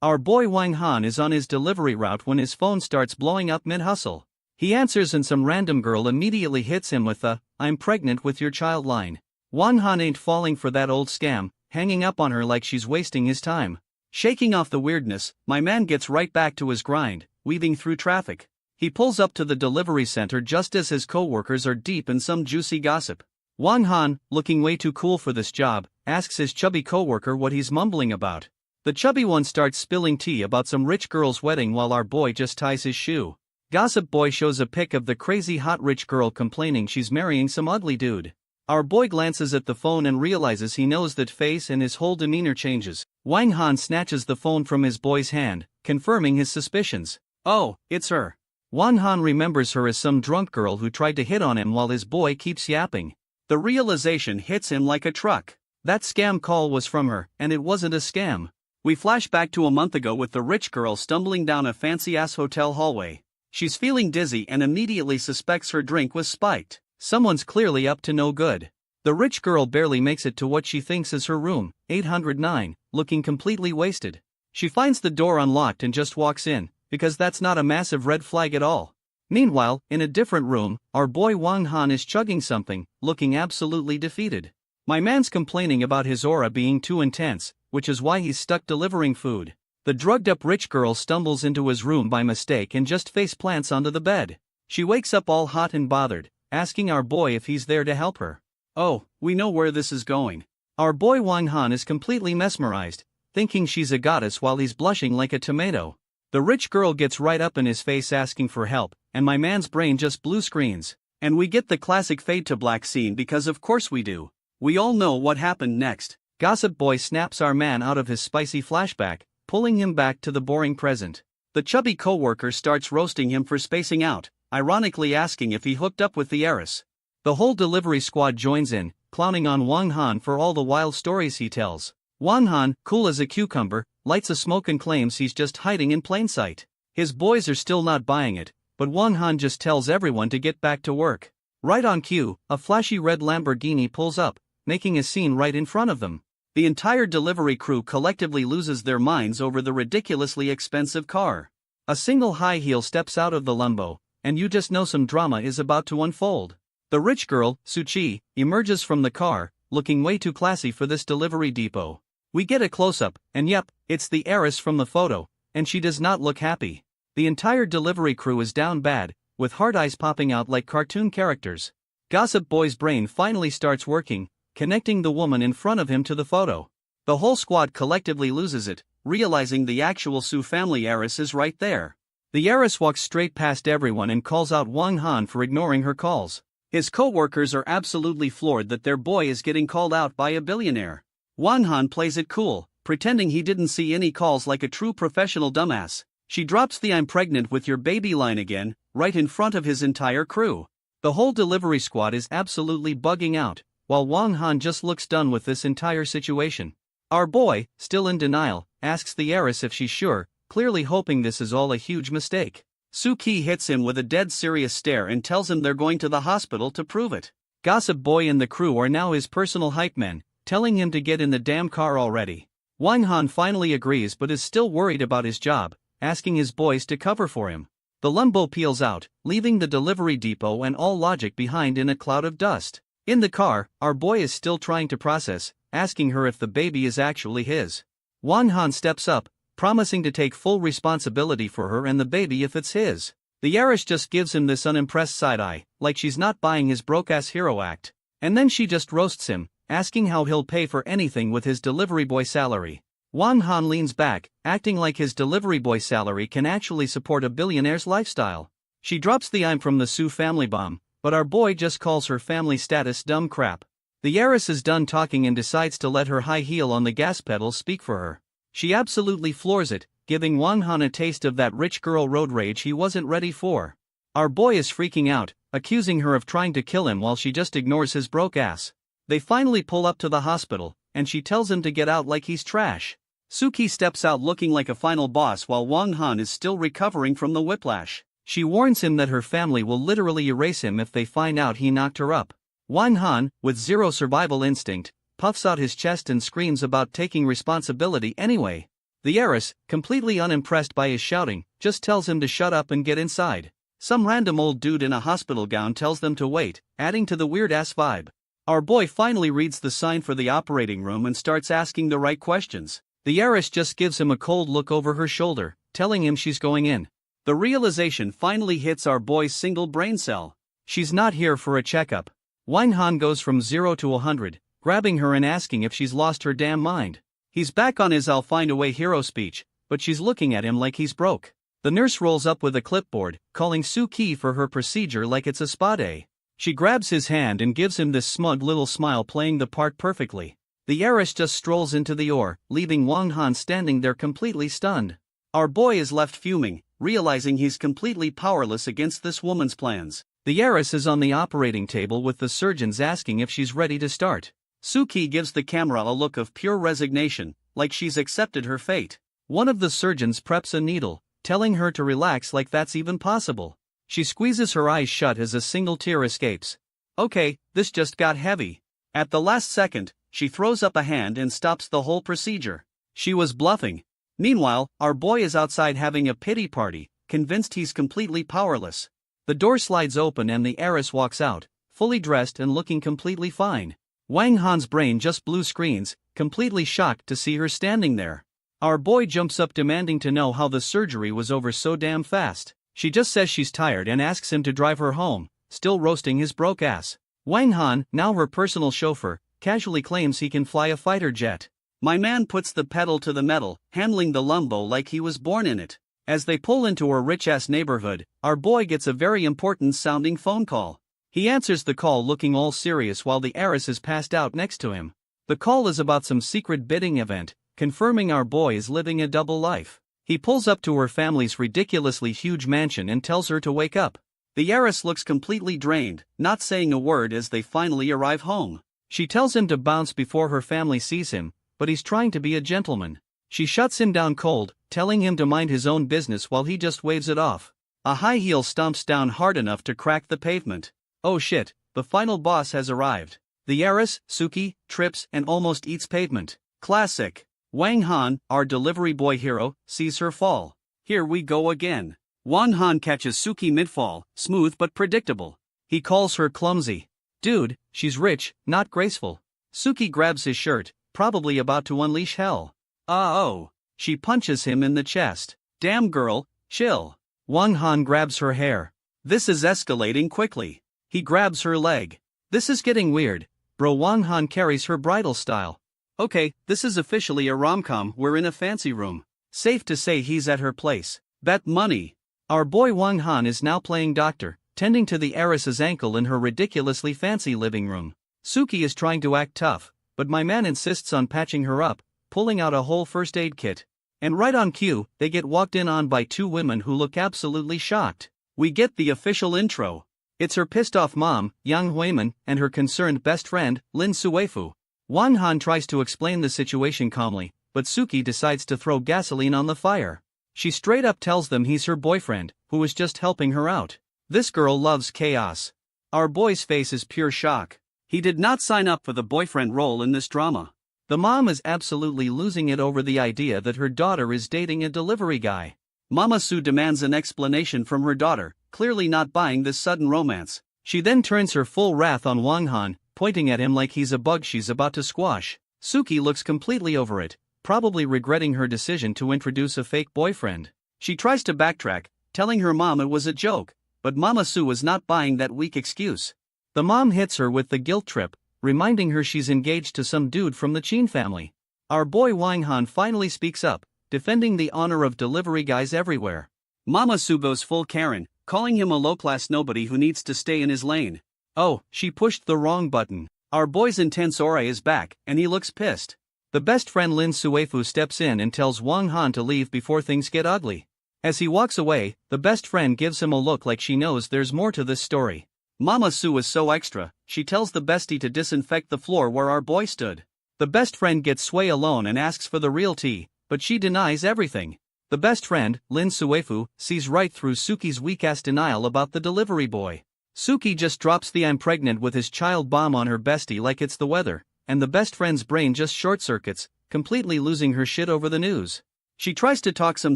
Our boy Wang Han is on his delivery route when his phone starts blowing up mid-hustle. He answers and some random girl immediately hits him with the, "I'm pregnant with your child" line. Wang Han ain't falling for that old scam, hanging up on her like she's wasting his time. Shaking off the weirdness, my man gets right back to his grind, weaving through traffic. He pulls up to the delivery center just as his co-workers are deep in some juicy gossip. Wang Han, looking way too cool for this job, asks his chubby co-worker what he's mumbling about. The chubby one starts spilling tea about some rich girl's wedding while our boy just ties his shoe. Gossip boy shows a pic of the crazy hot rich girl complaining she's marrying some ugly dude. Our boy glances at the phone and realizes he knows that face, and his whole demeanor changes. Wang Han snatches the phone from his boy's hand, confirming his suspicions. Oh, it's her. Wang Han remembers her as some drunk girl who tried to hit on him while his boy keeps yapping. The realization hits him like a truck. That scam call was from her, and it wasn't a scam. We flash back to a month ago with the rich girl stumbling down a fancy-ass hotel hallway. She's feeling dizzy and immediately suspects her drink was spiked. Someone's clearly up to no good. The rich girl barely makes it to what she thinks is her room, 809, looking completely wasted. She finds the door unlocked and just walks in, because that's not a massive red flag at all. Meanwhile, in a different room, our boy Wang Han is chugging something, looking absolutely defeated. My man's complaining about his aura being too intense, which is why he's stuck delivering food. The drugged-up rich girl stumbles into his room by mistake and just face plants onto the bed. She wakes up all hot and bothered, asking our boy if he's there to help her. Oh, we know where this is going. Our boy Wang Han is completely mesmerized, thinking she's a goddess while he's blushing like a tomato. The rich girl gets right up in his face asking for help, and my man's brain just blue screens. And we get the classic fade to black scene because of course we do. We all know what happened next. Gossip boy snaps our man out of his spicy flashback, pulling him back to the boring present. The chubby co-worker starts roasting him for spacing out, ironically asking if he hooked up with the Heiress. The whole delivery squad joins in, clowning on Wang Han for all the wild stories he tells. Wang Han, cool as a cucumber, lights a smoke and claims he's just hiding in plain sight. His boys are still not buying it, but Wang Han just tells everyone to get back to work. Right on cue, a flashy red Lamborghini pulls up, making a scene right in front of them. The entire delivery crew collectively loses their minds over the ridiculously expensive car. A single high heel steps out of the Lambo, and you just know some drama is about to unfold. The rich girl, Suchi, emerges from the car, looking way too classy for this delivery depot. We get a close-up, and yep, it's the Heiress from the photo, and she does not look happy. The entire delivery crew is down bad, with hard eyes popping out like cartoon characters. Gossip boy's brain finally starts working, connecting the woman in front of him to the photo. The whole squad collectively loses it, realizing the actual Su family Heiress is right there. The Heiress walks straight past everyone and calls out Wang Han for ignoring her calls. His co-workers are absolutely floored that their boy is getting called out by a billionaire. Wang Han plays it cool, pretending he didn't see any calls like a true professional dumbass. She drops the "I'm pregnant with your baby" line again, right in front of his entire crew. The whole delivery squad is absolutely bugging out, while Wang Han just looks done with this entire situation. Our boy, still in denial, asks the Heiress if she's sure, clearly hoping this is all a huge mistake. Suki hits him with a dead serious stare and tells him they're going to the hospital to prove it. Gossip boy and the crew are now his personal hype men, telling him to get in the damn car already. Wang Han finally agrees but is still worried about his job, asking his boys to cover for him. The Lambo peels out, leaving the delivery depot and all logic behind in a cloud of dust. In the car, our boy is still trying to process, asking her if the baby is actually his. Wang Han steps up, promising to take full responsibility for her and the baby if it's his. The Heiress just gives him this unimpressed side-eye, like she's not buying his broke-ass hero act. And then she just roasts him, asking how he'll pay for anything with his delivery boy salary. Wang Han leans back, acting like his delivery boy salary can actually support a billionaire's lifestyle. She drops the "I'm from the Su family" bomb, but our boy just calls her family status dumb crap. The Heiress is done talking and decides to let her high heel on the gas pedal speak for her. She absolutely floors it, giving Wang Han a taste of that rich girl road rage he wasn't ready for. Our boy is freaking out, accusing her of trying to kill him while she just ignores his broke ass. They finally pull up to the hospital, and she tells him to get out like he's trash. Suki steps out looking like a final boss while Wang Han is still recovering from the whiplash. She warns him that her family will literally erase him if they find out he knocked her up. Wang Han, with zero survival instinct, puffs out his chest and screams about taking responsibility anyway. The heiress, completely unimpressed by his shouting, just tells him to shut up and get inside. Some random old dude in a hospital gown tells them to wait, adding to the weird-ass vibe. Our boy finally reads the sign for the operating room and starts asking the right questions. The heiress just gives him a cold look over her shoulder, telling him she's going in. The realization finally hits our boy's single brain cell. She's not here for a checkup. Wang goes from 0 to 100, grabbing her and asking if she's lost her damn mind. He's back on his I'll find a way hero speech, but she's looking at him like he's broke. The nurse rolls up with a clipboard, calling Suki for her procedure like it's a spa day. She grabs his hand and gives him this smug little smile, playing the part perfectly. The heiress just strolls into the OR, leaving Wang standing there completely stunned. Our boy is left fuming, realizing he's completely powerless against this woman's plans. The heiress is on the operating table with the surgeons asking if she's ready to start. Suki gives the camera a look of pure resignation, like she's accepted her fate. One of the surgeons preps a needle, telling her to relax like that's even possible. She squeezes her eyes shut as a single tear escapes. Okay, this just got heavy. At the last second, she throws up a hand and stops the whole procedure. She was bluffing. Meanwhile, our boy is outside having a pity party, convinced he's completely powerless. The door slides open and the heiress walks out, fully dressed and looking completely fine. Wang brain just blue screens, completely shocked to see her standing there. Our boy jumps up demanding to know how the surgery was over so damn fast. She just says she's tired and asks him to drive her home, still roasting his broke ass. Wang, now her personal chauffeur, casually claims he can fly a fighter jet. My man puts the pedal to the metal, handling the Lumbo like he was born in it. As they pull into her rich-ass neighborhood, our boy gets a very important-sounding phone call. He answers the call looking all serious while the heiress is passed out next to him. The call is about some secret bidding event, confirming our boy is living a double life. He pulls up to her family's ridiculously huge mansion and tells her to wake up. The heiress looks completely drained, not saying a word as they finally arrive home. She tells him to bounce before her family sees him, but he's trying to be a gentleman. She shuts him down cold, telling him to mind his own business while he just waves it off. A high heel stomps down hard enough to crack the pavement. Oh shit, the final boss has arrived. The heiress, Suki, trips and almost eats pavement. Classic. Wang, our delivery boy hero, sees her fall. Here we go again. Wang catches Suki mid-fall, smooth but predictable. He calls her clumsy. Dude, she's rich, not graceful. Suki grabs his shirt, probably about to unleash hell. Oh. She punches him in the chest. Damn girl, chill. Wang grabs her hair. This is escalating quickly. He grabs her leg. This is getting weird. Bro, Wang carries her bridal style. Okay, this is officially a rom-com, we're in a fancy room. Safe to say he's at her place. Bet money. Our boy Wang is now playing doctor, tending to the heiress's ankle in her ridiculously fancy living room. Suki is trying to act tough, but my man insists on patching her up, pulling out a whole first aid kit. And right on cue, they get walked in on by two women who look absolutely shocked. We get the official intro. It's her pissed-off mom, Yang Huiman, and her concerned best friend, Lin Suefu. Wang tries to explain the situation calmly, but Suki decides to throw gasoline on the fire. She straight up tells them he's her boyfriend, who was just helping her out. This girl loves chaos. Our boy's face is pure shock. He did not sign up for the boyfriend role in this drama. The mom is absolutely losing it over the idea that her daughter is dating a delivery guy. Mama Su demands an explanation from her daughter, clearly not buying this sudden romance. She then turns her full wrath on Wang, pointing at him like he's a bug she's about to squash. Suki looks completely over it, probably regretting her decision to introduce a fake boyfriend. She tries to backtrack, telling her mom it was a joke, but Mama Su is not buying that weak excuse. The mom hits her with the guilt trip, reminding her she's engaged to some dude from the Chin family. Our boy Wang finally speaks up, defending the honor of delivery guys everywhere. Mama Su goes full Karen, calling him a low-class nobody who needs to stay in his lane. Oh, she pushed the wrong button. Our boy's intense aura is back, and he looks pissed. The best friend Lin Suefu steps in and tells Wang to leave before things get ugly. As he walks away, the best friend gives him a look like she knows there's more to this story. Mama Su is so extra, she tells the bestie to disinfect the floor where our boy stood. The best friend gets Sway alone and asks for the real tea, but she denies everything. The best friend, Lin Suefu, sees right through Suki's weak-ass denial about the delivery boy. Suki just drops the "I'm pregnant with his child" bomb on her bestie like it's the weather, and the best friend's brain just short-circuits, completely losing her shit over the news. She tries to talk some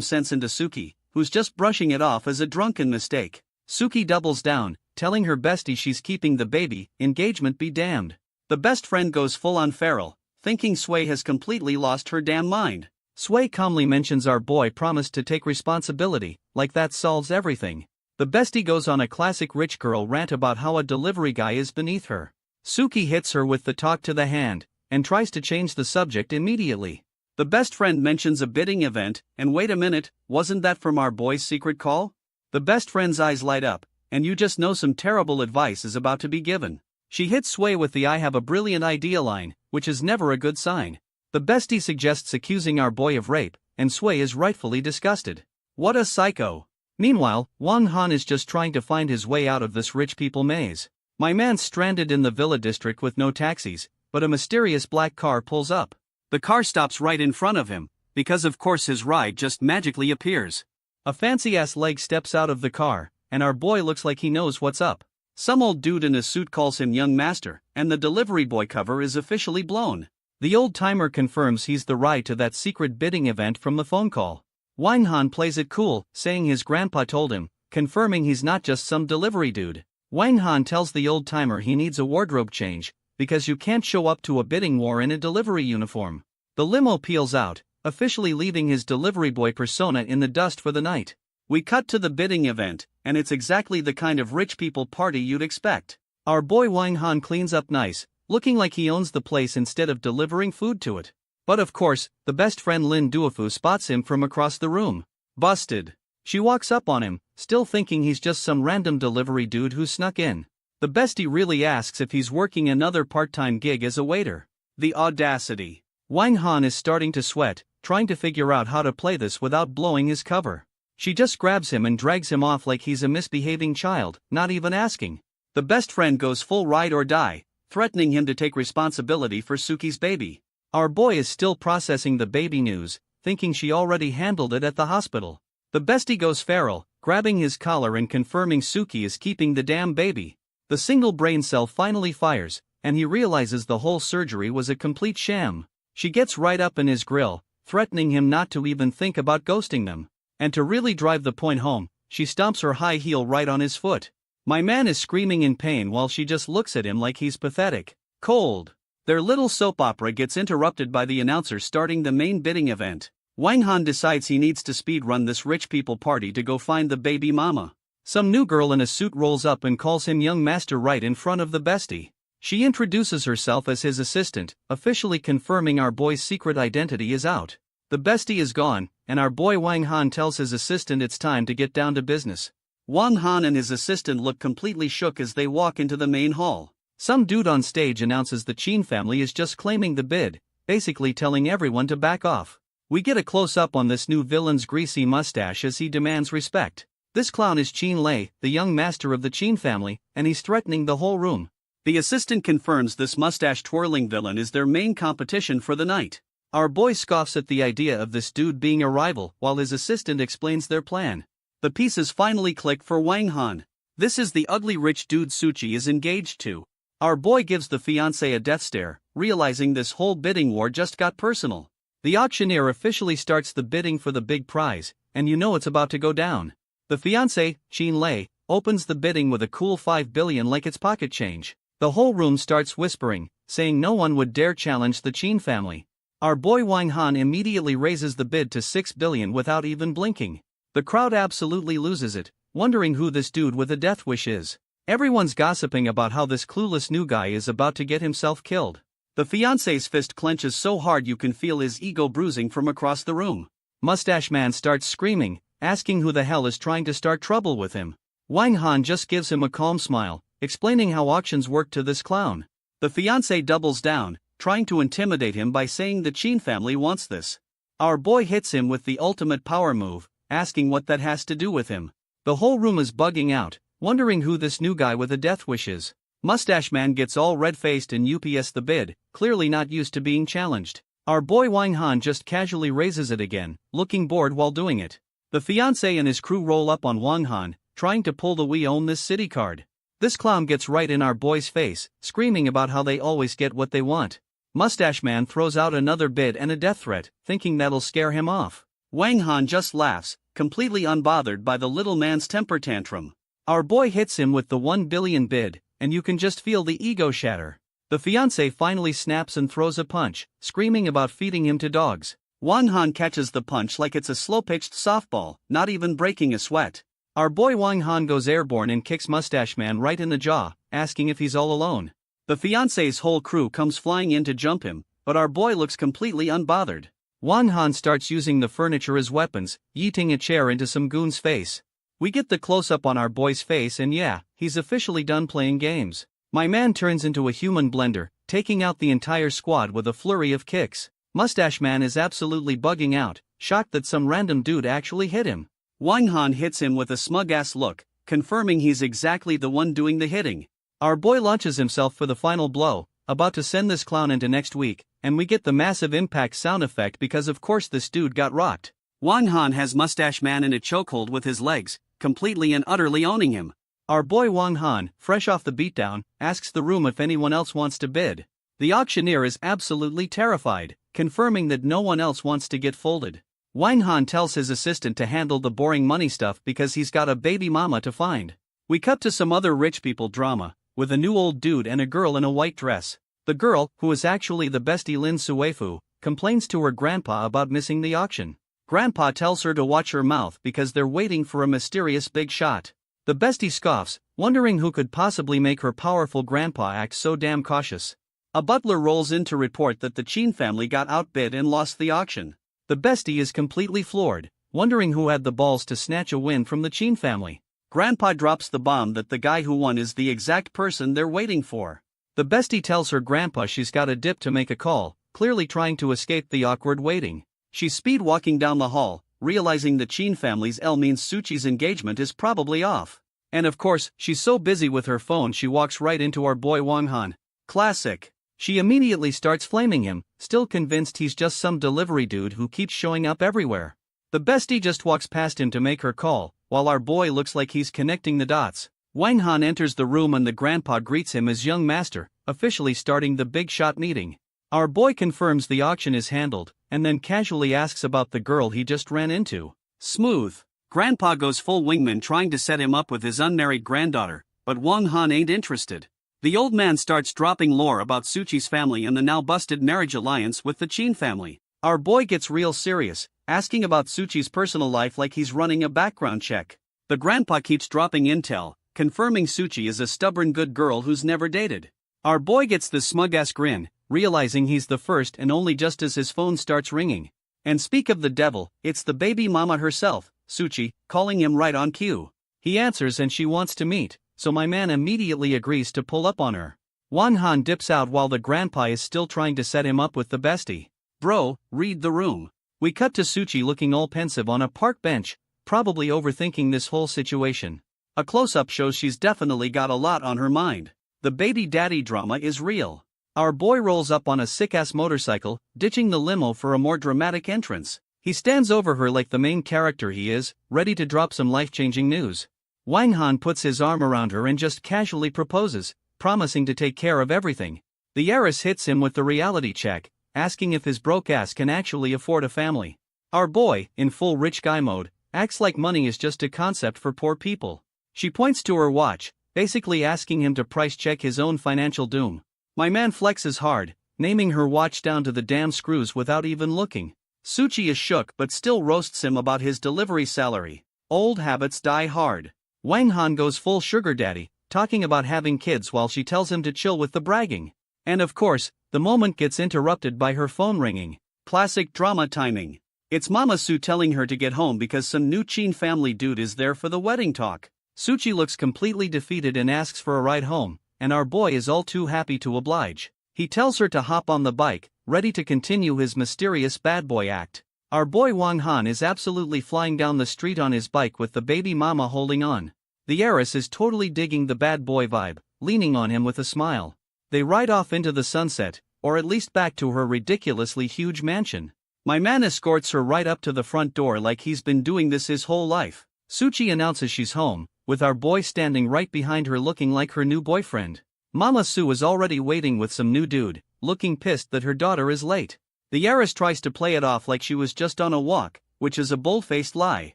sense into Suki, who's just brushing it off as a drunken mistake. Suki doubles down, telling her bestie she's keeping the baby, engagement be damned. The best friend goes full on feral, thinking Sway has completely lost her damn mind. Sway calmly mentions our boy promised to take responsibility, like that solves everything. The bestie goes on a classic rich girl rant about how a delivery guy is beneath her. Suki hits her with the talk to the hand, and tries to change the subject immediately. The best friend mentions a bidding event, and wait a minute, wasn't that from our boy's secret call? The best friend's eyes light up, and you just know some terrible advice is about to be given. She hits Sway with the "I have a brilliant idea" line, which is never a good sign. The bestie suggests accusing our boy of rape, and Sway is rightfully disgusted. What a psycho. Meanwhile, Wang Han is just trying to find his way out of this rich people maze. My man's stranded in the villa district with no taxis, but a mysterious black car pulls up. The car stops right in front of him, because of course his ride just magically appears. A fancy-ass leg steps out of the car, and our boy looks like he knows what's up. Some old dude in a suit calls him young master, and the delivery boy cover is officially blown. The old-timer confirms he's the ride to that secret bidding event from the phone call. Wang Han plays it cool, saying his grandpa told him, confirming he's not just some delivery dude. Wang Han tells the old-timer he needs a wardrobe change, because you can't show up to a bidding war in a delivery uniform. The limo peels out, officially leaving his delivery boy persona in the dust for the night. We cut to the bidding event, and it's exactly the kind of rich people party you'd expect. Our boy Wang Han cleans up nice, looking like he owns the place instead of delivering food to it. But of course, the best friend Lin Duofu spots him from across the room. Busted. She walks up on him, still thinking he's just some random delivery dude who snuck in. The bestie really asks if he's working another part-time gig as a waiter. The audacity. Wang Han is starting to sweat, trying to figure out how to play this without blowing his cover. She just grabs him and drags him off like he's a misbehaving child, not even asking. The best friend goes full ride or die, threatening him to take responsibility for Suki's baby. Our boy is still processing the baby news, thinking she already handled it at the hospital. The bestie goes feral, grabbing his collar and confirming Suki is keeping the damn baby. The single brain cell finally fires, and he realizes the whole surgery was a complete sham. She gets right up in his grill, threatening him not to even think about ghosting them. And to really drive the point home, she stomps her high heel right on his foot. My man is screaming in pain while she just looks at him like he's pathetic. Cold. Their little soap opera gets interrupted by the announcer starting the main bidding event. Wang Han decides he needs to speedrun this rich people party to go find the baby mama. Some new girl in a suit rolls up and calls him young master right in front of the bestie. She introduces herself as his assistant, officially confirming our boy's secret identity is out. The bestie is gone, and our boy Wang Han tells his assistant it's time to get down to business. Wang Han and his assistant look completely shook as they walk into the main hall. Some dude on stage announces the Chin family is just claiming the bid, basically telling everyone to back off. We get a close-up on this new villain's greasy mustache as he demands respect. This clown is Chin Lei, the young master of the Chin family, and he's threatening the whole room. The assistant confirms this mustache-twirling villain is their main competition for the night. Our boy scoffs at the idea of this dude being a rival while his assistant explains their plan. The pieces finally click for Wang Han. This is the ugly rich dude Suchi is engaged to. Our boy gives the fiancé a death stare, realizing this whole bidding war just got personal. The auctioneer officially starts the bidding for the big prize, and you know it's about to go down. The fiancé, Chin Lei, opens the bidding with a cool 5 billion like it's pocket change. The whole room starts whispering, saying no one would dare challenge the Chin family. Our boy Wang Han immediately raises the bid to 6 billion without even blinking. The crowd absolutely loses it, wondering who this dude with a death wish is. Everyone's gossiping about how this clueless new guy is about to get himself killed. The fiancé's fist clenches so hard you can feel his ego bruising from across the room. Mustache Man starts screaming, asking who the hell is trying to start trouble with him. Wang Han just gives him a calm smile, explaining how auctions work to this clown. The fiancé doubles down, trying to intimidate him by saying the Chin family wants this. Our boy hits him with the ultimate power move, asking what that has to do with him. The whole room is bugging out, wondering who this new guy with a death wish is. Mustache Man gets all red-faced and UPS the bid, clearly not used to being challenged. Our boy Wang Han just casually raises it again, looking bored while doing it. The fiancé and his crew roll up on Wang Han, trying to pull the "we own this city" card. This clown gets right in our boy's face, screaming about how they always get what they want. Mustache Man throws out another bid and a death threat, thinking that'll scare him off. Wang Han just laughs, completely unbothered by the little man's temper tantrum. Our boy hits him with the 1 billion bid, and you can just feel the ego shatter. The fiancé finally snaps and throws a punch, screaming about feeding him to dogs. Wang Han catches the punch like it's a slow-pitched softball, not even breaking a sweat. Our boy Wang Han goes airborne and kicks Mustache Man right in the jaw, asking if he's all alone. The fiancé's whole crew comes flying in to jump him, but our boy looks completely unbothered. Wang Han starts using the furniture as weapons, yeeting a chair into some goon's face. We get the close-up on our boy's face and yeah, he's officially done playing games. My man turns into a human blender, taking out the entire squad with a flurry of kicks. Mustache Man is absolutely bugging out, shocked that some random dude actually hit him. Wang Han hits him with a smug-ass look, confirming he's exactly the one doing the hitting. Our boy launches himself for the final blow, about to send this clown into next week, and we get the massive impact sound effect because of course this dude got rocked. Wang Han has Mustache Man in a chokehold with his legs, completely and utterly owning him. Our boy Wang Han, fresh off the beatdown, asks the room if anyone else wants to bid. The auctioneer is absolutely terrified, confirming that no one else wants to get folded. Wang Han tells his assistant to handle the boring money stuff because he's got a baby mama to find. We cut to some other rich people drama, with a new old dude and a girl in a white dress. The girl, who is actually the bestie Lin Suefu, complains to her grandpa about missing the auction. Grandpa tells her to watch her mouth because they're waiting for a mysterious big shot. The bestie scoffs, wondering who could possibly make her powerful grandpa act so damn cautious. A butler rolls in to report that the Chin family got outbid and lost the auction. The bestie is completely floored, wondering who had the balls to snatch a win from the Chin family. Grandpa drops the bomb that the guy who won is the exact person they're waiting for. The bestie tells her grandpa she's got a dip to make a call, clearly trying to escape the awkward waiting. She's speed walking down the hall, realizing the Chin family's L means Suchi's engagement is probably off. And of course, she's so busy with her phone she walks right into our boy Wang Han. Classic. She immediately starts flaming him, still convinced he's just some delivery dude who keeps showing up everywhere. The bestie just walks past him to make her call, while our boy looks like he's connecting the dots. Wang Han enters the room and the grandpa greets him as young master, officially starting the big shot meeting. Our boy confirms the auction is handled, and then casually asks about the girl he just ran into. Smooth. Grandpa goes full wingman trying to set him up with his unmarried granddaughter, but Wang Han ain't interested. The old man starts dropping lore about Suchi's family and the now busted marriage alliance with the Chin family. Our boy gets real serious, asking about Suchi's personal life like he's running a background check. The grandpa keeps dropping intel, confirming Suchi is a stubborn good girl who's never dated. Our boy gets the smug-ass grin, realizing he's the first and only just as his phone starts ringing. And speak of the devil, it's the baby mama herself, Suchi, calling him right on cue. He answers and she wants to meet, so my man immediately agrees to pull up on her. Wang Han dips out while the grandpa is still trying to set him up with the bestie. Bro, read the room. We cut to Suchi looking all pensive on a park bench, probably overthinking this whole situation. A close-up shows she's definitely got a lot on her mind. The baby daddy drama is real. Our boy rolls up on a sick-ass motorcycle, ditching the limo for a more dramatic entrance. He stands over her like the main character he is, ready to drop some life-changing news. Wang Han puts his arm around her and just casually proposes, promising to take care of everything. The Heiress hits him with the reality check, asking if his broke ass can actually afford a family. Our boy, in full rich guy mode, acts like money is just a concept for poor people. She points to her watch, basically asking him to price check his own financial doom. My man flexes hard, naming her watch down to the damn screws without even looking. Suchi is shook but still roasts him about his delivery salary. Old habits die hard. Wang Han goes full sugar daddy, talking about having kids while she tells him to chill with the bragging. And of course, the moment gets interrupted by her phone ringing. Classic drama timing. It's Mama Su telling her to get home because some new Chin family dude is there for the wedding talk. Suchi looks completely defeated and asks for a ride home, and our boy is all too happy to oblige. He tells her to hop on the bike, ready to continue his mysterious bad boy act. Our boy Wang Han is absolutely flying down the street on his bike with the baby mama holding on. The Heiress is totally digging the bad boy vibe, leaning on him with a smile. They ride off into the sunset, or at least back to her ridiculously huge mansion. My man escorts her right up to the front door like he's been doing this his whole life. Suchi announces she's home, with our boy standing right behind her looking like her new boyfriend. Mama Su is already waiting with some new dude, looking pissed that her daughter is late. The Heiress tries to play it off like she was just on a walk, which is a bold-faced lie.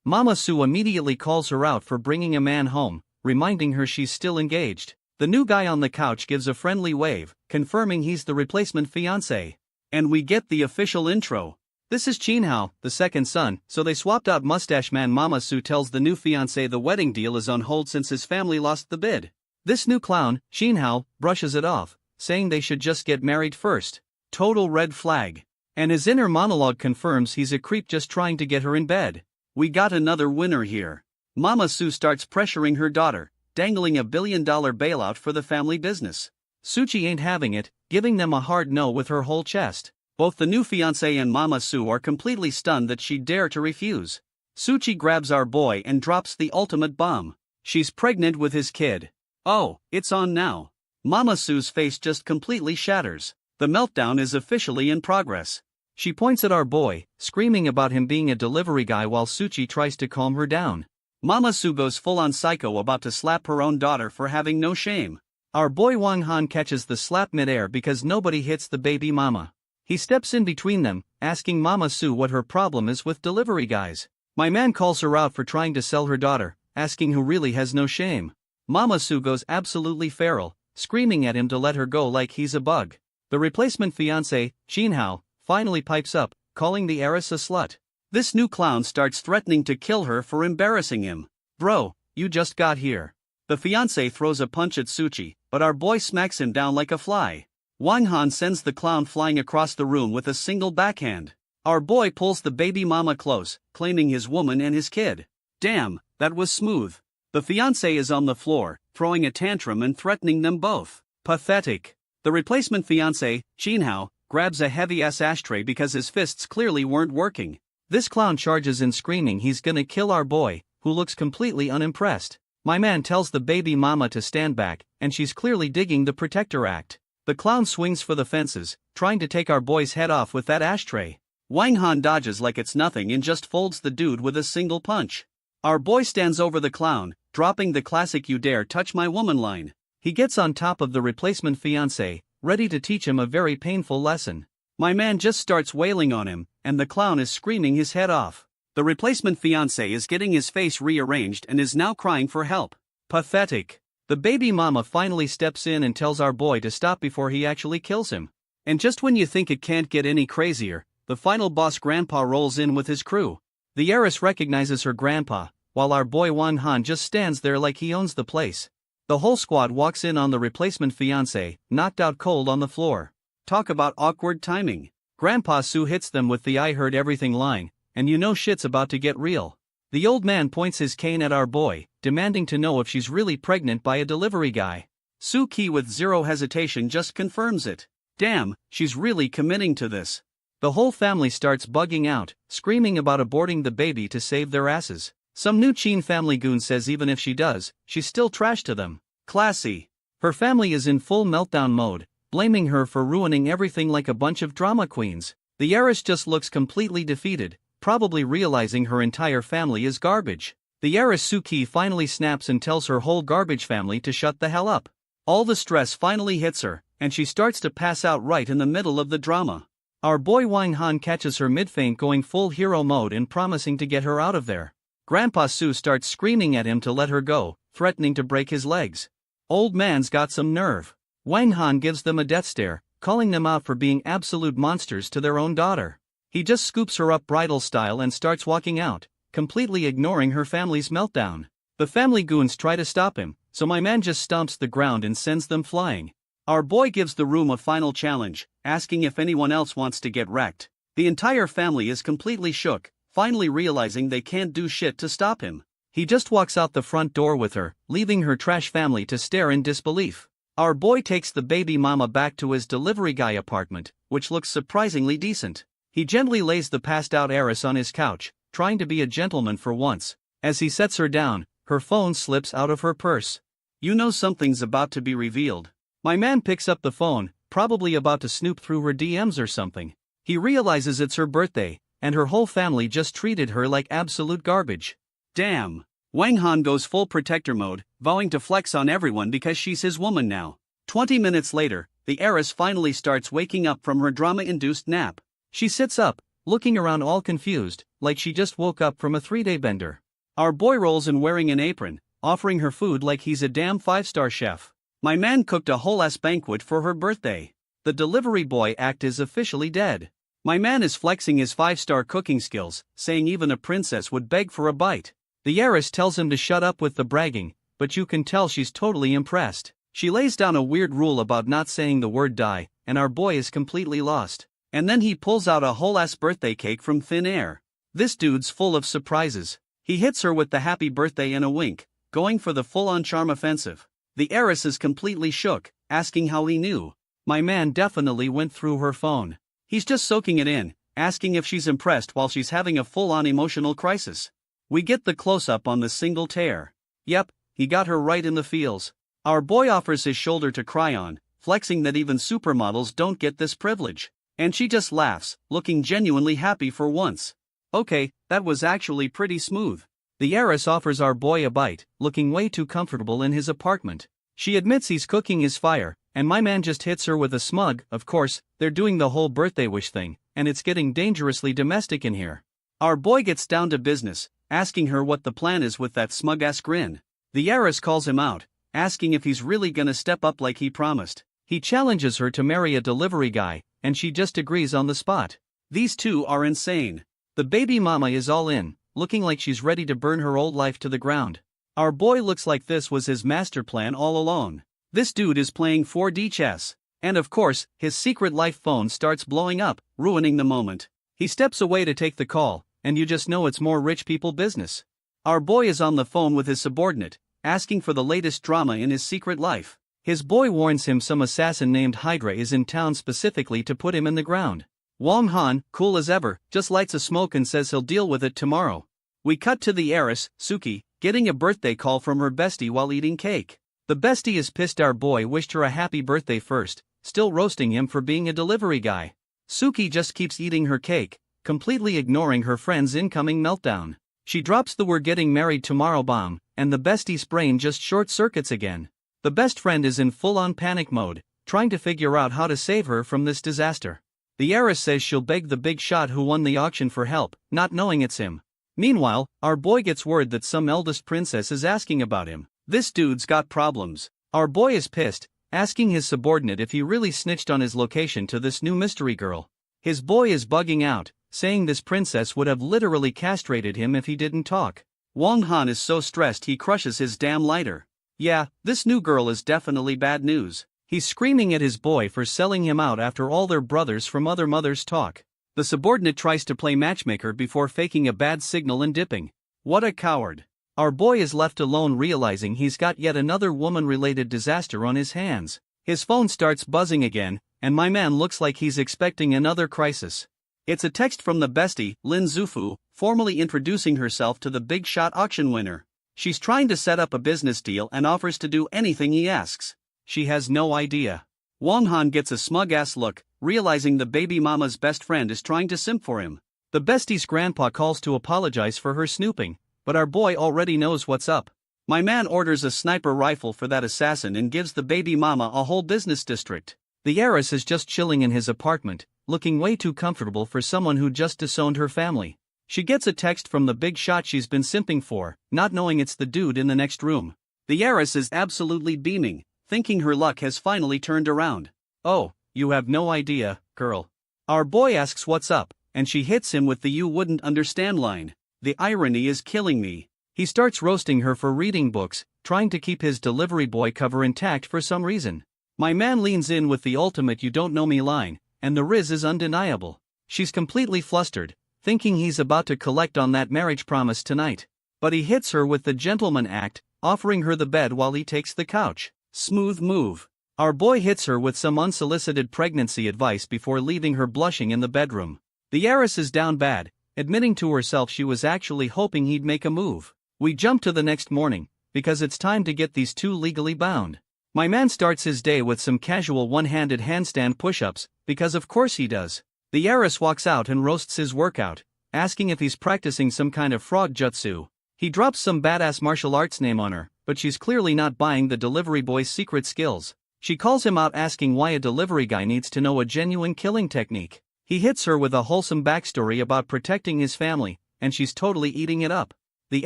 Mama Su immediately calls her out for bringing a man home, reminding her she's still engaged. The new guy on the couch gives a friendly wave, confirming he's the replacement fiancé. And we get the official intro. This is Chinhao, the second son, so they swapped out Mustache Man. Mama Su tells the new fiancé the wedding deal is on hold since his family lost the bid. This new clown, Chinhao, brushes it off, saying they should just get married first. Total red flag. And his inner monologue confirms he's a creep just trying to get her in bed. We got another winner here. Mama Su starts pressuring her daughter, dangling a $1 billion bailout for the family business. Suchi ain't having it, giving them a hard no with her whole chest. Both the new fiancé and Mama Su are completely stunned that she'd dare to refuse. Suchi grabs our boy and drops the ultimate bomb. She's pregnant with his kid. Oh, it's on now. Mama Su's face just completely shatters. The meltdown is officially in progress. She points at our boy, screaming about him being a delivery guy while Suchi tries to calm her down. Mama Su goes full-on psycho, about to slap her own daughter for having no shame. Our boy Wang Han catches the slap mid-air because nobody hits the baby mama. He steps in between them, asking Mama Su what her problem is with delivery guys. My man calls her out for trying to sell her daughter, asking who really has no shame. Mama Su goes absolutely feral, screaming at him to let her go like he's a bug. The replacement fiancé, Chinhao, finally pipes up, calling the heiress a slut. This new clown starts threatening to kill her for embarrassing him. Bro, you just got here. The fiancé throws a punch at Suchi, but our boy smacks him down like a fly. Wang Han sends the clown flying across the room with a single backhand. Our boy pulls the baby mama close, claiming his woman and his kid. Damn, that was smooth. The fiancé is on the floor, throwing a tantrum and threatening them both. Pathetic. The replacement fiancé, Chinhao, grabs a heavy-ass ashtray because his fists clearly weren't working. This clown charges in screaming he's gonna kill our boy, who looks completely unimpressed. My man tells the baby mama to stand back, and she's clearly digging the protector act. The clown swings for the fences, trying to take our boy's head off with that ashtray. Wang Han dodges like it's nothing and just folds the dude with a single punch. Our boy stands over the clown, dropping the classic "you dare touch my woman" line. He gets on top of the replacement fiancé, ready to teach him a very painful lesson. My man just starts wailing on him, and the clown is screaming his head off. The replacement fiancé is getting his face rearranged and is now crying for help. Pathetic. The baby mama finally steps in and tells our boy to stop before he actually kills him. And just when you think it can't get any crazier, the final boss grandpa rolls in with his crew. The heiress recognizes her grandpa, while our boy Wang Han just stands there like he owns the place. The whole squad walks in on the replacement fiancé, knocked out cold on the floor. Talk about awkward timing. Grandpa Su hits them with the "I heard everything" line, and you know shit's about to get real. The old man points his cane at our boy, demanding to know if she's really pregnant by a delivery guy. Su Ki with zero hesitation just confirms it. Damn, she's really committing to this. The whole family starts bugging out, screaming about aborting the baby to save their asses. Some new Chin family goon says even if she does, she's still trash to them. Classy. Her family is in full meltdown mode, blaming her for ruining everything like a bunch of drama queens. The heiress just looks completely defeated, probably realizing her entire family is garbage. The heiress Suki finally snaps and tells her whole garbage family to shut the hell up. All the stress finally hits her, and she starts to pass out right in the middle of the drama. Our boy Wang Han catches her mid-feint going full hero mode and promising to get her out of there. Grandpa Su starts screaming at him to let her go, threatening to break his legs. Old man's got some nerve. Wang Han gives them a death stare, calling them out for being absolute monsters to their own daughter. He just scoops her up bridal style and starts walking out, completely ignoring her family's meltdown. The family goons try to stop him, so my man just stomps the ground and sends them flying. Our boy gives the room a final challenge, asking if anyone else wants to get wrecked. The entire family is completely shook, finally realizing they can't do shit to stop him. He just walks out the front door with her, leaving her trash family to stare in disbelief. Our boy takes the baby mama back to his delivery guy apartment, which looks surprisingly decent. He gently lays the passed-out heiress on his couch, trying to be a gentleman for once. As he sets her down, her phone slips out of her purse. You know something's about to be revealed. My man picks up the phone, probably about to snoop through her DMs or something. He realizes it's her birthday, and her whole family just treated her like absolute garbage. Damn. Wang Han goes full protector mode, vowing to flex on everyone because she's his woman now. 20 minutes later, the heiress finally starts waking up from her drama-induced nap. She sits up, looking around all confused, like she just woke up from a 3-day bender. Our boy rolls in wearing an apron, offering her food like he's a damn 5-star chef. My man cooked a whole-ass banquet for her birthday. The delivery boy act is officially dead. My man is flexing his 5-star cooking skills, saying even a princess would beg for a bite. The heiress tells him to shut up with the bragging, but you can tell she's totally impressed. She lays down a weird rule about not saying the word die, and our boy is completely lost. And then he pulls out a whole-ass birthday cake from thin air. This dude's full of surprises. He hits her with the happy birthday and a wink, going for the full-on charm offensive. The heiress is completely shook, asking how he knew. My man definitely went through her phone. He's just soaking it in, asking if she's impressed while she's having a full-on emotional crisis. We get the close-up on the single tear. Yep, he got her right in the feels. Our boy offers his shoulder to cry on, flexing that even supermodels don't get this privilege. And she just laughs, looking genuinely happy for once. Okay, that was actually pretty smooth. The heiress offers our boy a bite, looking way too comfortable in his apartment. She admits he's cooking his fire, and my man just hits her with a smug. Of course, they're doing the whole birthday wish thing, and it's getting dangerously domestic in here. Our boy gets down to business, asking her what the plan is with that smug-ass grin. The heiress calls him out, asking if he's really gonna step up like he promised. He challenges her to marry a delivery guy, and she just agrees on the spot. These two are insane. The baby mama is all in, looking like she's ready to burn her old life to the ground. Our boy looks like this was his master plan all along. This dude is playing 4D chess. And of course, his secret life phone starts blowing up, ruining the moment. He steps away to take the call, and you just know it's more rich people business. Our boy is on the phone with his subordinate, asking for the latest drama in his secret life. His boy warns him some assassin named Hydra is in town specifically to put him in the ground. Wong Han, cool as ever, just lights a smoke and says he'll deal with it tomorrow. We cut to the heiress, Suki, getting a birthday call from her bestie while eating cake. The bestie is pissed our boy wished her a happy birthday first, still roasting him for being a delivery guy. Suki just keeps eating her cake, completely ignoring her friend's incoming meltdown. She drops the "we're getting married tomorrow" bomb, and the bestie's brain just short-circuits again. The best friend is in full-on panic mode, trying to figure out how to save her from this disaster. The heiress says she'll beg the big shot who won the auction for help, not knowing it's him. Meanwhile, our boy gets word that some eldest princess is asking about him. This dude's got problems. Our boy is pissed, asking his subordinate if he really snitched on his location to this new mystery girl. His boy is bugging out, saying this princess would have literally castrated him if he didn't talk. Wong Han is so stressed he crushes his damn lighter. Yeah, this new girl is definitely bad news. He's screaming at his boy for selling him out after all their brothers from other mothers talk. The subordinate tries to play matchmaker before faking a bad signal and dipping. What a coward. Our boy is left alone realizing he's got yet another woman-related disaster on his hands. His phone starts buzzing again, and my man looks like he's expecting another crisis. It's a text from the bestie, Lin Zufu, formally introducing herself to the big shot auction winner. She's trying to set up a business deal and offers to do anything he asks. She has no idea. Wong Han gets a smug-ass look, realizing the baby mama's best friend is trying to simp for him. The bestie's grandpa calls to apologize for her snooping, but our boy already knows what's up. My man orders a sniper rifle for that assassin and gives the baby mama a whole business district. The heiress is just chilling in his apartment, looking way too comfortable for someone who just disowned her family. She gets a text from the big shot she's been simping for, not knowing it's the dude in the next room. The heiress is absolutely beaming, thinking her luck has finally turned around. Oh, you have no idea, girl. Our boy asks what's up, and she hits him with the "you wouldn't understand" line. The irony is killing me. He starts roasting her for reading books, trying to keep his delivery boy cover intact for some reason. My man leans in with the ultimate "you don't know me" line, and the riz is undeniable. She's completely flustered, thinking he's about to collect on that marriage promise tonight. But he hits her with the gentleman act, offering her the bed while he takes the couch. Smooth move. Our boy hits her with some unsolicited pregnancy advice before leaving her blushing in the bedroom. The heiress is down bad, admitting to herself she was actually hoping he'd make a move. We jump to the next morning, because it's time to get these two legally bound. My man starts his day with some casual one-handed handstand push-ups, because of course he does. The heiress walks out and roasts his workout, asking if he's practicing some kind of frog jutsu. He drops some badass martial arts name on her, but she's clearly not buying the delivery boy's secret skills. She calls him out asking why a delivery guy needs to know a genuine killing technique. He hits her with a wholesome backstory about protecting his family, and she's totally eating it up. The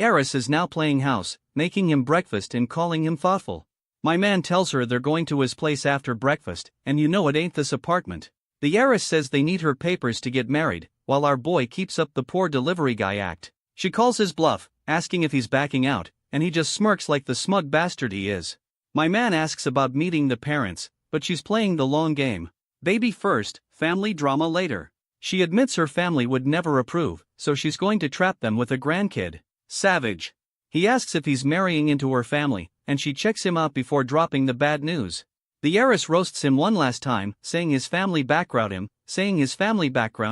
heiress is now playing house, making him breakfast and calling him thoughtful. My man tells her they're going to his place after breakfast, and you know it ain't this apartment. The heiress says they need her papers to get married, while our boy keeps up the poor delivery guy act. She calls his bluff, asking if he's backing out, and he just smirks like the smug bastard he is. My man asks about meeting the parents, but she's playing the long game. Baby first, family drama later. She admits her family would never approve, so she's going to trap them with a grandkid. Savage. He asks if he's marrying into her family, and she checks him out before dropping the bad news. The heiress roasts him one last time, saying his family background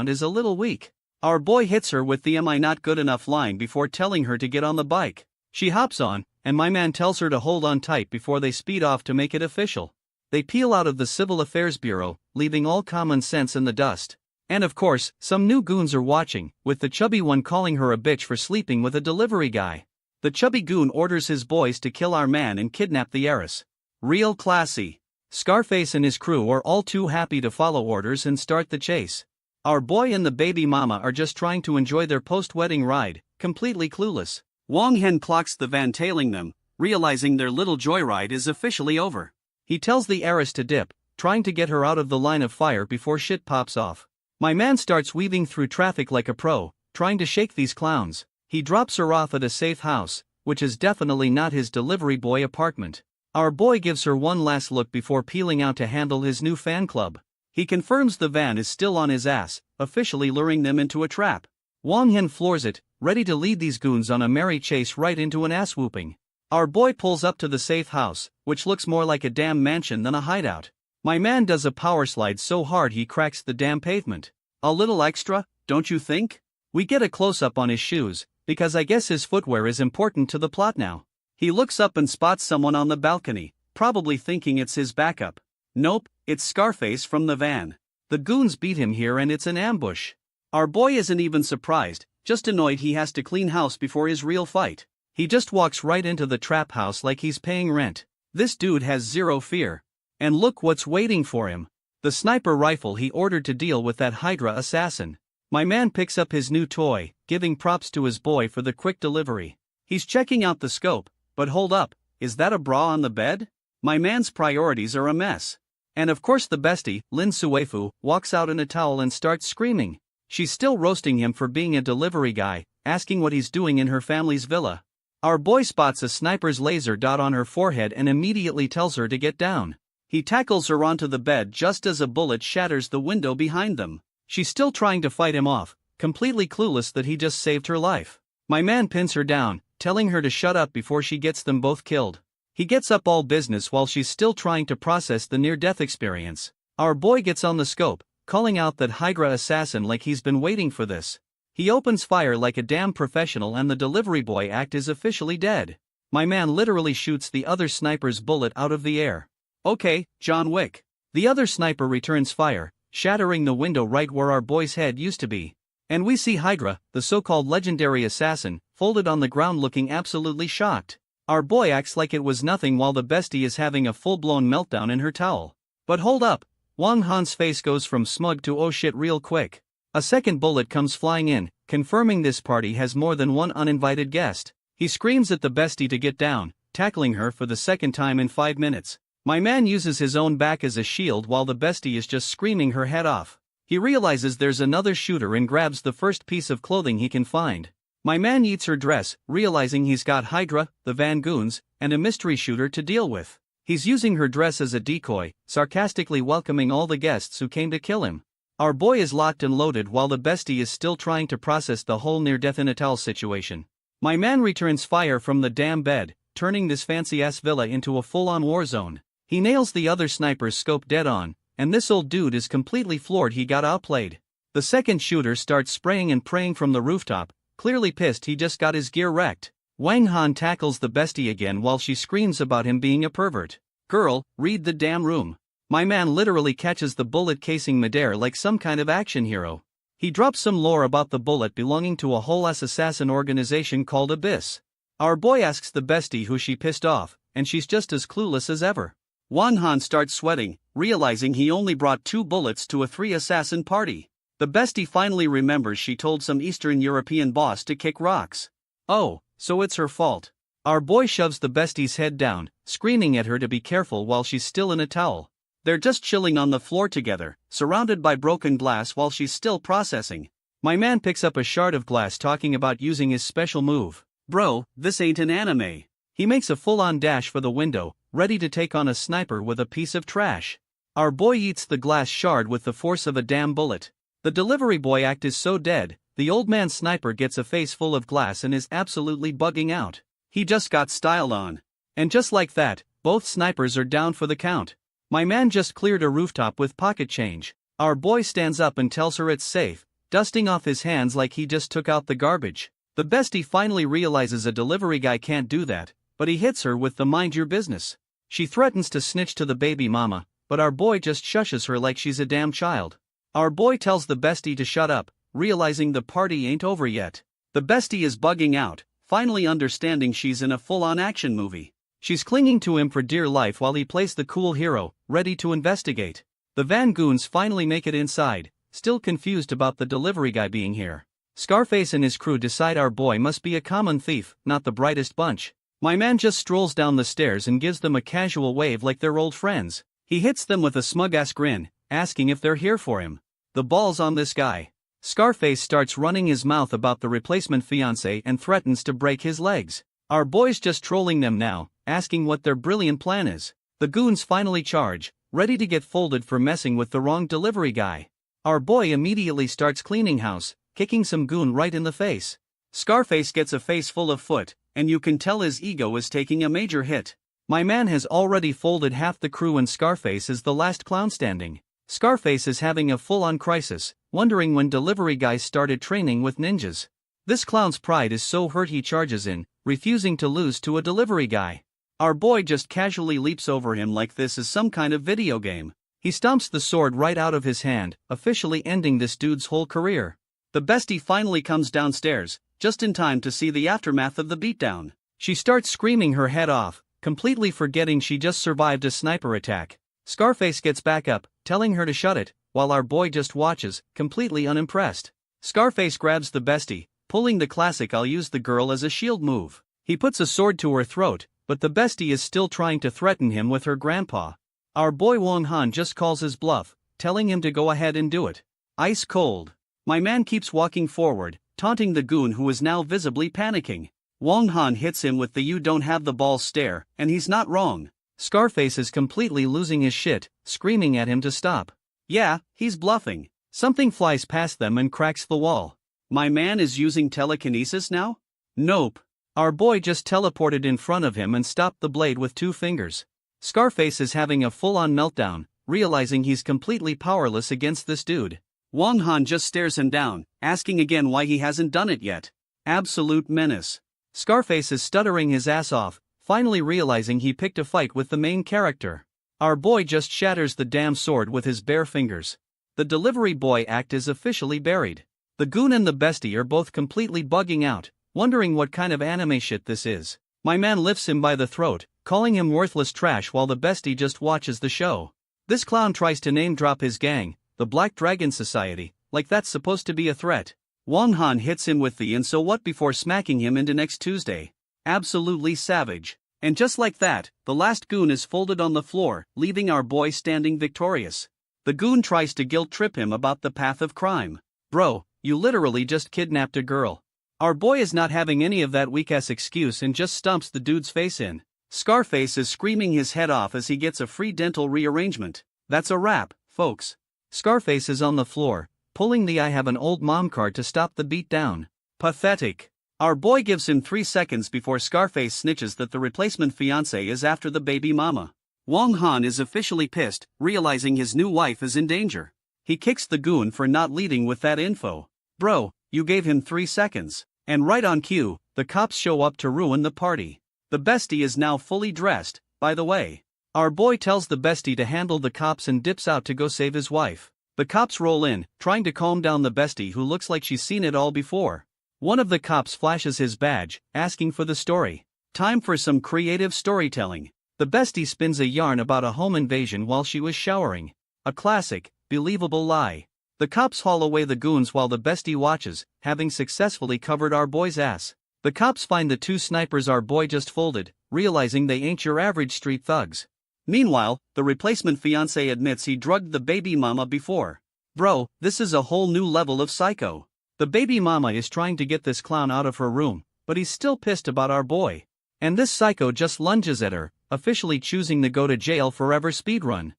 is a little weak. Our boy hits her with the "am I not good enough" line before telling her to get on the bike. She hops on, and my man tells her to hold on tight before they speed off to make it official. They peel out of the Civil Affairs Bureau, leaving all common sense in the dust. And of course, some new goons are watching, with the chubby one calling her a bitch for sleeping with a delivery guy. The chubby goon orders his boys to kill our man and kidnap the heiress. Real classy. Scarface and his crew are all too happy to follow orders and start the chase. Our boy and the baby mama are just trying to enjoy their post-wedding ride, completely clueless. Wong Hen clocks the van tailing them, realizing their little joyride is officially over. He tells the heiress to dip, trying to get her out of the line of fire before shit pops off. My man starts weaving through traffic like a pro, trying to shake these clowns. He drops her off at a safe house, which is definitely not his delivery boy apartment. Our boy gives her one last look before peeling out to handle his new fan club. He confirms the van is still on his ass, officially luring them into a trap. Wong Hen floors it, ready to lead these goons on a merry chase right into an ass-whooping. Our boy pulls up to the safe house, which looks more like a damn mansion than a hideout. My man does a power slide so hard he cracks the damn pavement. A little extra, don't you think? We get a close-up on his shoes, because I guess his footwear is important to the plot now. He looks up and spots someone on the balcony, probably thinking it's his backup. Nope, it's Scarface from the van. The goons beat him here and it's an ambush. Our boy isn't even surprised, just annoyed he has to clean house before his real fight. He just walks right into the trap house like he's paying rent. This dude has zero fear. And look what's waiting for him. The sniper rifle he ordered to deal with that Hydra assassin. My man picks up his new toy, giving props to his boy for the quick delivery. He's checking out the scope, but hold up, is that a bra on the bed? My man's priorities are a mess. And of course the bestie, Lin Suefu, walks out in a towel and starts screaming. She's still roasting him for being a delivery guy, asking what he's doing in her family's villa. Our boy spots a sniper's laser dot on her forehead and immediately tells her to get down. He tackles her onto the bed just as a bullet shatters the window behind them. She's still trying to fight him off, completely clueless that he just saved her life. My man pins her down, telling her to shut up before she gets them both killed. He gets up all business while she's still trying to process the near-death experience. Our boy gets on the scope, calling out that Hydra assassin like he's been waiting for this. He opens fire like a damn professional and the delivery boy act is officially dead. My man literally shoots the other sniper's bullet out of the air. Okay, John Wick. The other sniper returns fire, shattering the window right where our boy's head used to be. And we see Hydra, the so-called legendary assassin, folded on the ground looking absolutely shocked. Our boy acts like it was nothing while the bestie is having a full-blown meltdown in her towel. But hold up, Wang Han's face goes from smug to oh shit real quick. A second bullet comes flying in, confirming this party has more than one uninvited guest. He screams at the bestie to get down, tackling her for the second time in 5 minutes. My man uses his own back as a shield while the bestie is just screaming her head off. He realizes there's another shooter and grabs the first piece of clothing he can find. My man eats her dress, realizing he's got Hydra, the Van Goons, and a mystery shooter to deal with. He's using her dress as a decoy, sarcastically welcoming all the guests who came to kill him. Our boy is locked and loaded while the bestie is still trying to process the whole near-death in a towel situation. My man returns fire from the damn bed, turning this fancy-ass villa into a full-on war zone. He nails the other sniper's scope dead on, and this old dude is completely floored he got outplayed. The second shooter starts spraying and praying from the rooftop, clearly pissed he just got his gear wrecked. Wang Han tackles the bestie again while she screams about him being a pervert. Girl, read the damn room. My man literally catches the bullet casing midair like some kind of action hero. He drops some lore about the bullet belonging to a whole-ass assassin organization called Abyss. Our boy asks the bestie who she pissed off, and she's just as clueless as ever. Wang Han starts sweating, realizing he only brought 2 bullets to a 3-assassin party. The bestie finally remembers she told some Eastern European boss to kick rocks. Oh, so it's her fault. Our boy shoves the bestie's head down, screaming at her to be careful while she's still in a towel. They're just chilling on the floor together, surrounded by broken glass while she's still processing. My man picks up a shard of glass talking about using his special move. Bro, this ain't an anime. He makes a full-on dash for the window, ready to take on a sniper with a piece of trash. Our boy eats the glass shard with the force of a damn bullet. The delivery boy act is so dead, the old man sniper gets a face full of glass and is absolutely bugging out. He just got styled on. And just like that, both snipers are down for the count. My man just cleared a rooftop with pocket change. Our boy stands up and tells her it's safe, dusting off his hands like he just took out the garbage. The bestie finally realizes a delivery guy can't do that, but he hits her with the mind your business. She threatens to snitch to the baby mama, but our boy just shushes her like she's a damn child. Our boy tells the bestie to shut up, realizing the party ain't over yet. The bestie is bugging out, finally understanding she's in a full-on action movie. She's clinging to him for dear life while he plays the cool hero, ready to investigate. The Van Goons finally make it inside, still confused about the delivery guy being here. Scarface and his crew decide our boy must be a common thief, not the brightest bunch. My man just strolls down the stairs and gives them a casual wave like they're old friends. He hits them with a smug-ass grin, asking if they're here for him. The ball's on this guy. Scarface starts running his mouth about the replacement fiancé and threatens to break his legs. Our boy's just trolling them now, asking what their brilliant plan is. The goons finally charge, ready to get folded for messing with the wrong delivery guy. Our boy immediately starts cleaning house, kicking some goon right in the face. Scarface gets a face full of foot, and you can tell his ego is taking a major hit. My man has already folded half the crew and Scarface is the last clown standing. Scarface is having a full-on crisis, wondering when delivery guys started training with ninjas. This clown's pride is so hurt he charges in, refusing to lose to a delivery guy. Our boy just casually leaps over him like this is some kind of video game. He stomps the sword right out of his hand, officially ending this dude's whole career. The bestie finally comes downstairs, just in time to see the aftermath of the beatdown. She starts screaming her head off, completely forgetting she just survived a sniper attack. Scarface gets back up, telling her to shut it, while our boy just watches, completely unimpressed. Scarface grabs the bestie, pulling the classic I'll use the girl as a shield move. He puts a sword to her throat, but the bestie is still trying to threaten him with her grandpa. Our boy Wong Han just calls his bluff, telling him to go ahead and do it. Ice cold. My man keeps walking forward, taunting the goon who is now visibly panicking. Wong Han hits him with the "you don't have the balls" stare, and he's not wrong. Scarface is completely losing his shit, screaming at him to stop. Yeah, he's bluffing. Something flies past them and cracks the wall. My man is using telekinesis now? Nope. Our boy just teleported in front of him and stopped the blade with 2 fingers. Scarface is having a full-on meltdown, realizing he's completely powerless against this dude. Wong Han just stares him down, asking again why he hasn't done it yet. Absolute menace. Scarface is stuttering his ass off, finally realizing he picked a fight with the main character. Our boy just shatters the damn sword with his bare fingers. The delivery boy act is officially buried. The goon and the bestie are both completely bugging out, wondering what kind of anime shit this is. My man lifts him by the throat, calling him worthless trash while the bestie just watches the show. This clown tries to name drop his gang, the Black Dragon Society, like that's supposed to be a threat. Wong Han hits him with the "and so what" before smacking him into next Tuesday. Absolutely savage. And just like that, the last goon is folded on the floor, leaving our boy standing victorious. The goon tries to guilt trip him about the path of crime. Bro, you literally just kidnapped a girl. Our boy is not having any of that weak-ass excuse and just stomps the dude's face in. Scarface is screaming his head off as he gets a free dental rearrangement. That's a wrap, folks. Scarface is on the floor, pulling the "I have an old mom" card to stop the beat down. Pathetic. Our boy gives him 3 seconds before Scarface snitches that the replacement fiancé is after the baby mama. Wong Han is officially pissed, realizing his new wife is in danger. He kicks the goon for not leading with that info. Bro, you gave him 3 seconds. And right on cue, the cops show up to ruin the party. The bestie is now fully dressed, by the way. Our boy tells the bestie to handle the cops and dips out to go save his wife. The cops roll in, trying to calm down the bestie who looks like she's seen it all before. One of the cops flashes his badge, asking for the story. Time for some creative storytelling. The bestie spins a yarn about a home invasion while she was showering. A classic, believable lie. The cops haul away the goons while the bestie watches, having successfully covered our boy's ass. The cops find the two snipers our boy just folded, realizing they ain't your average street thugs. Meanwhile, the replacement fiancé admits he drugged the baby mama before. Bro, this is a whole new level of psycho. The baby mama is trying to get this clown out of her room, but he's still pissed about our boy. And this psycho just lunges at her, officially choosing the go to jail forever speedrun.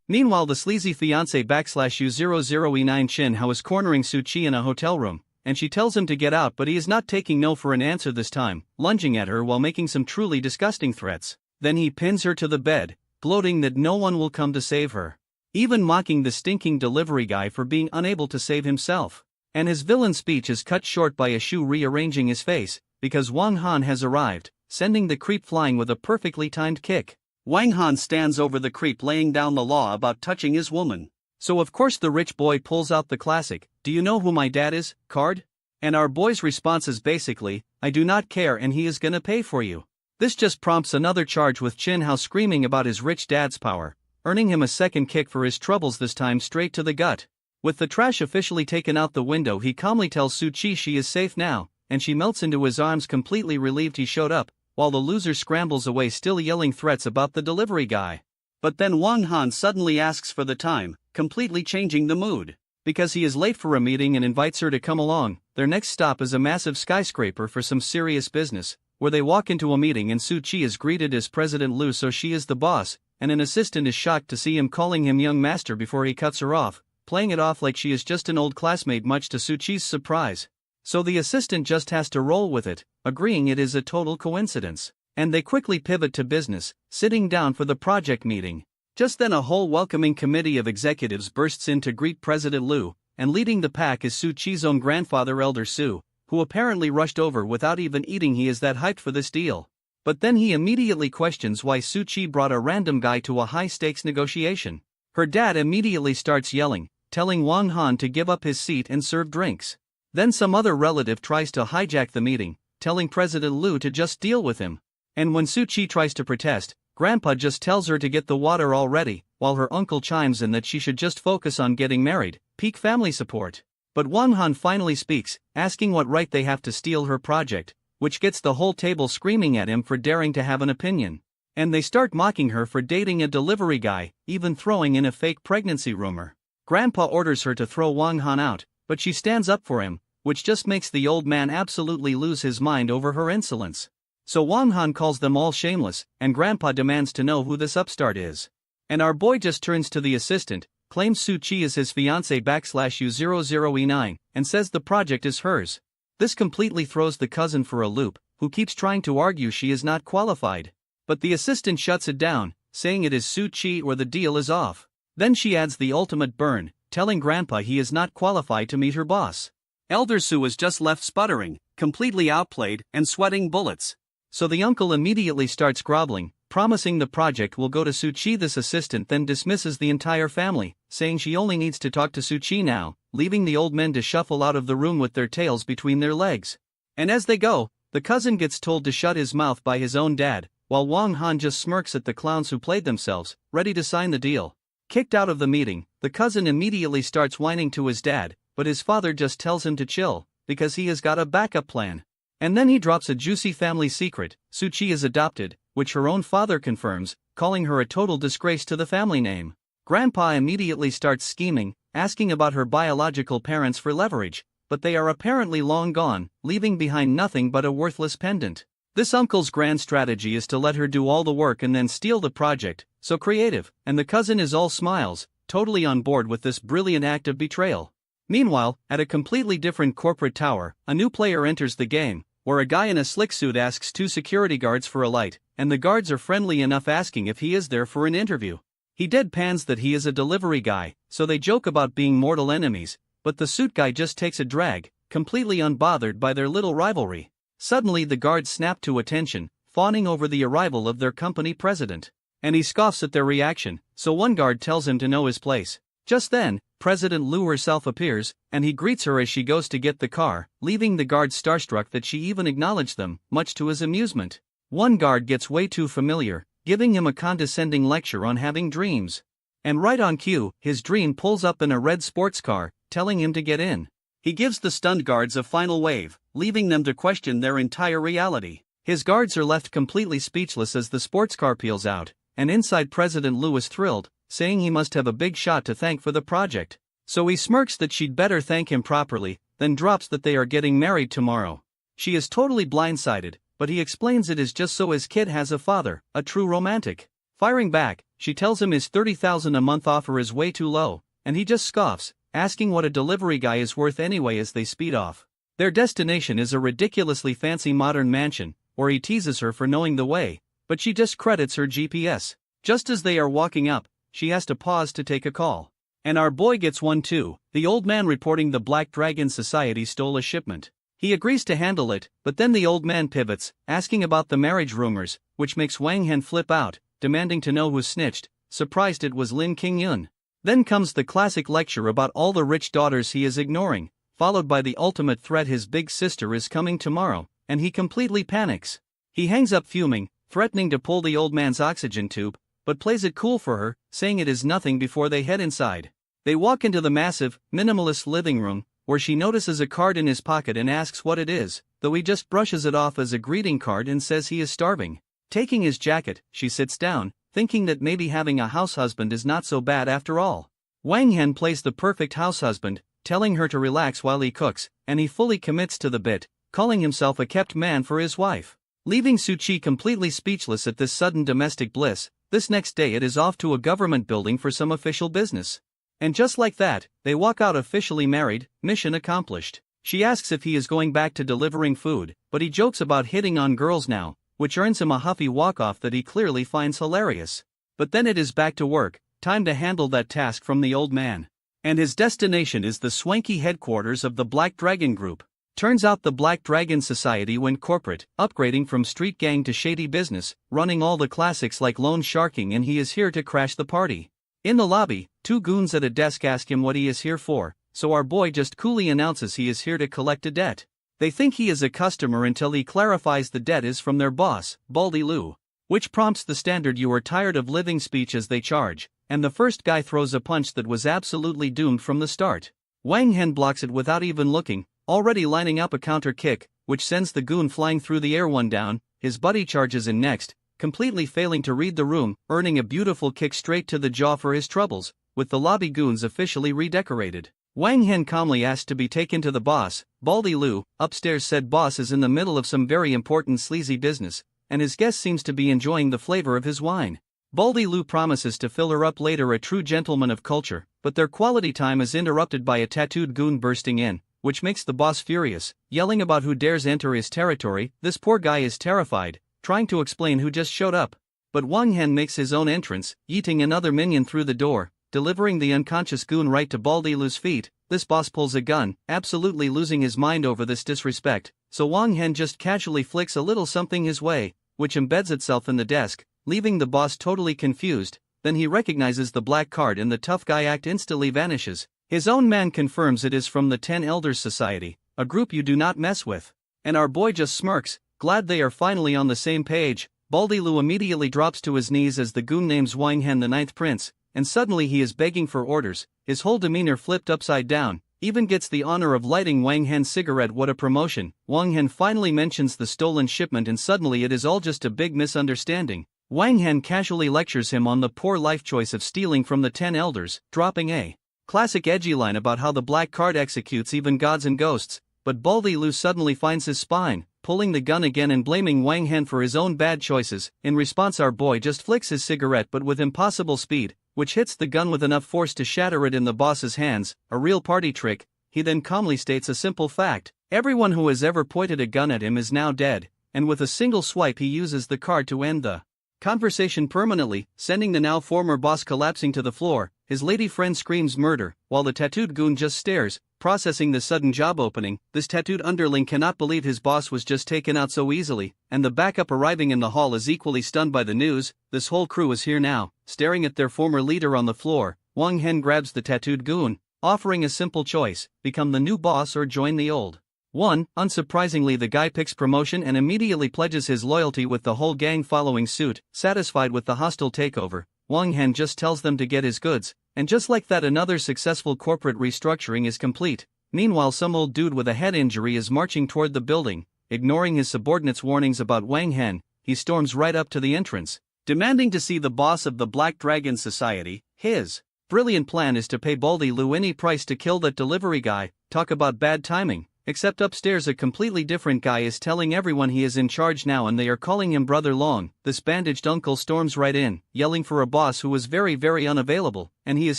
Meanwhile, the sleazy fiancé /U00E9 Shinhao is cornering Suchi in a hotel room, and she tells him to get out, but he is not taking no for an answer this time, lunging at her while making some truly disgusting threats. Then he pins her to the bed, gloating that no one will come to save her, even mocking the stinking delivery guy for being unable to save himself. And his villain speech is cut short by a shoe rearranging his face, because Wang Han has arrived, sending the creep flying with a perfectly timed kick. Wang Han stands over the creep laying down the law about touching his woman. So of course the rich boy pulls out the classic, "Do you know who my dad is?" card? And our boy's response is basically, "I do not care and he is gonna pay for you." This just prompts another charge with Chin-hao screaming about his rich dad's power, earning him a second kick for his troubles, this time straight to the gut. With the trash officially taken out the window, he calmly tells Suchi she is safe now, and she melts into his arms completely relieved he showed up, while the loser scrambles away still yelling threats about the delivery guy. But then Wang Han suddenly asks for the time, completely changing the mood. Because he is late for a meeting and invites her to come along. Their next stop is a massive skyscraper for some serious business, where they walk into a meeting and Suchi is greeted as President Lu, so she is the boss, and an assistant is shocked to see him calling him young master before he cuts her off, playing it off like she is just an old classmate, much to Suchi's surprise. So the assistant just has to roll with it, agreeing it is a total coincidence. And they quickly pivot to business, sitting down for the project meeting. Just then a whole welcoming committee of executives bursts in to greet President Lu, and leading the pack is Suchi's own grandfather, Elder Su, who apparently rushed over without even eating. He is that hyped for this deal. But then he immediately questions why Suchi brought a random guy to a high-stakes negotiation. Her dad immediately starts yelling, telling Wang Han to give up his seat and serve drinks. Then some other relative tries to hijack the meeting, telling President Lu to just deal with him. And when Suchi tries to protest, Grandpa just tells her to get the water already, while her uncle chimes in that she should just focus on getting married, peak family support. But Wang Han finally speaks, asking what right they have to steal her project, which gets the whole table screaming at him for daring to have an opinion. And they start mocking her for dating a delivery guy, even throwing in a fake pregnancy rumor. Grandpa orders her to throw Wang Han out, but she stands up for him, which just makes the old man absolutely lose his mind over her insolence. So Wang Han calls them all shameless, and Grandpa demands to know who this upstart is. And our boy just turns to the assistant, claims Suchi is his fiancé /U00E9, and says the project is hers. This completely throws the cousin for a loop, who keeps trying to argue she is not qualified. But the assistant shuts it down, saying it is Suchi or the deal is off. Then she adds the ultimate burn, telling Grandpa he is not qualified to meet her boss. Elder Su is just left sputtering, completely outplayed, and sweating bullets. So the uncle immediately starts groveling, promising the project will go to Suchi. This assistant then dismisses the entire family, saying she only needs to talk to Suchi now, leaving the old men to shuffle out of the room with their tails between their legs. And as they go, the cousin gets told to shut his mouth by his own dad, while Wang Han just smirks at the clowns who played themselves, ready to sign the deal. Kicked out of the meeting, the cousin immediately starts whining to his dad, but his father just tells him to chill, because he has got a backup plan. And then he drops a juicy family secret: Suchi is adopted, which her own father confirms, calling her a total disgrace to the family name. Grandpa immediately starts scheming, asking about her biological parents for leverage, but they are apparently long gone, leaving behind nothing but a worthless pendant. This uncle's grand strategy is to let her do all the work and then steal the project, so creative, and the cousin is all smiles, totally on board with this brilliant act of betrayal. Meanwhile, at a completely different corporate tower, a new player enters the game, where a guy in a slick suit asks two security guards for a light, and the guards are friendly enough asking if he is there for an interview. He deadpans that he is a delivery guy, so they joke about being mortal enemies, but the suit guy just takes a drag, completely unbothered by their little rivalry. Suddenly the guards snap to attention, fawning over the arrival of their company president. And he scoffs at their reaction, so one guard tells him to know his place. Just then, President Lu herself appears, and he greets her as she goes to get the car, leaving the guards starstruck that she even acknowledged them, much to his amusement. One guard gets way too familiar, giving him a condescending lecture on having dreams. And right on cue, his dream pulls up in a red sports car, telling him to get in. He gives the stunned guards a final wave, leaving them to question their entire reality. His guards are left completely speechless as the sports car peels out, and inside President Liu is thrilled, saying he must have a big shot to thank for the project. So he smirks that she'd better thank him properly, then drops that they are getting married tomorrow. She is totally blindsided, but he explains it is just so his kid has a father, a true romantic. Firing back, she tells him his $30,000 a month offer is way too low, and he just scoffs, asking what a delivery guy is worth anyway as they speed off. Their destination is a ridiculously fancy modern mansion, where he teases her for knowing the way, but she just credits her GPS. Just as they are walking up, she has to pause to take a call. And our boy gets one too, the old man reporting the Black Dragon Society stole a shipment. He agrees to handle it, but then the old man pivots, asking about the marriage rumors, which makes Wang Hen flip out, demanding to know who snitched, surprised it was Lin Qingyun. Then comes the classic lecture about all the rich daughters he is ignoring, followed by the ultimate threat: his big sister is coming tomorrow, and he completely panics. He hangs up fuming, threatening to pull the old man's oxygen tube, but plays it cool for her, saying it is nothing before they head inside. They walk into the massive, minimalist living room, where she notices a card in his pocket and asks what it is, though he just brushes it off as a greeting card and says he is starving. Taking his jacket, she sits down, thinking that maybe having a house husband is not so bad after all. Wang Hen plays the perfect house husband, telling her to relax while he cooks, and he fully commits to the bit, calling himself a kept man for his wife. Leaving Su Chi completely speechless at this sudden domestic bliss, this next day it is off to a government building for some official business. And just like that, they walk out officially married, mission accomplished. She asks if he is going back to delivering food, but he jokes about hitting on girls now, which earns him a huffy walk-off that he clearly finds hilarious. But then it is back to work, time to handle that task from the old man. And his destination is the swanky headquarters of the Black Dragon Group. Turns out the Black Dragon Society went corporate, upgrading from street gang to shady business, running all the classics like loan sharking, and he is here to crash the party. In the lobby, two goons at a desk ask him what he is here for, so our boy just coolly announces he is here to collect a debt. They think he is a customer until he clarifies the debt is from their boss, Baldy Lou, which prompts the standard "you are tired of living" speech as they charge, and the first guy throws a punch that was absolutely doomed from the start. Wang Hen blocks it without even looking, already lining up a counter kick, which sends the goon flying through the air. One down, his buddy charges in next, completely failing to read the room, earning a beautiful kick straight to the jaw for his troubles, with the lobby goons officially redecorated. Wang Hen calmly asked to be taken to the boss, Baldy Lou. Upstairs, said boss is in the middle of some very important sleazy business, and his guest seems to be enjoying the flavor of his wine. Baldy Lou promises to fill her up later, a true gentleman of culture, but their quality time is interrupted by a tattooed goon bursting in, which makes the boss furious, yelling about who dares enter his territory. This poor guy is terrified, trying to explain who just showed up. But Wang Hen makes his own entrance, yeeting another minion through the door, delivering the unconscious goon right to Baldy Lou's feet. This boss pulls a gun, absolutely losing his mind over this disrespect, so Wang Hen just casually flicks a little something his way, which embeds itself in the desk, leaving the boss totally confused. Then he recognizes the black card and the tough guy act instantly vanishes. His own man confirms it is from the 10 Elders Society, a group you do not mess with. And our boy just smirks, glad they are finally on the same page. Baldy Lou immediately drops to his knees as the goon names Wang Hen the ninth prince, and suddenly he is begging for orders, his whole demeanor flipped upside down, even gets the honor of lighting Wang Hen's cigarette. What a promotion. Wang Hen finally mentions the stolen shipment and suddenly it is all just a big misunderstanding. Wang Hen casually lectures him on the poor life choice of stealing from the 10 elders, dropping a classic edgy line about how the black card executes even gods and ghosts, but Baldy Lou suddenly finds his spine, pulling the gun again and blaming Wang Hen for his own bad choices. In response, our boy just flicks his cigarette but with impossible speed, which hits the gun with enough force to shatter it in the boss's hands, a real party trick. He then calmly states a simple fact: everyone who has ever pointed a gun at him is now dead, and with a single swipe he uses the card to end the conversation permanently, sending the now former boss collapsing to the floor. His lady friend screams murder, while the tattooed goon just stares, processing the sudden job opening. This tattooed underling cannot believe his boss was just taken out so easily, and the backup arriving in the hall is equally stunned by the news. This whole crew is here now, staring at their former leader on the floor. Wang Hen grabs the tattooed goon, offering a simple choice: become the new boss or join the old one. Unsurprisingly, the guy picks promotion and immediately pledges his loyalty, with the whole gang following suit. Satisfied with the hostile takeover, Wang Hen just tells them to get his goods, and just like that another successful corporate restructuring is complete. Meanwhile some old dude with a head injury is marching toward the building. Ignoring his subordinates' warnings about Wang Hen, he storms right up to the entrance, demanding to see the boss of the Black Dragon Society. His brilliant plan is to pay Baldy Lu any price to kill that delivery guy. Talk about bad timing. Except upstairs a completely different guy is telling everyone he is in charge now and they are calling him Brother Long. This bandaged uncle storms right in, yelling for a boss who is very unavailable, and he is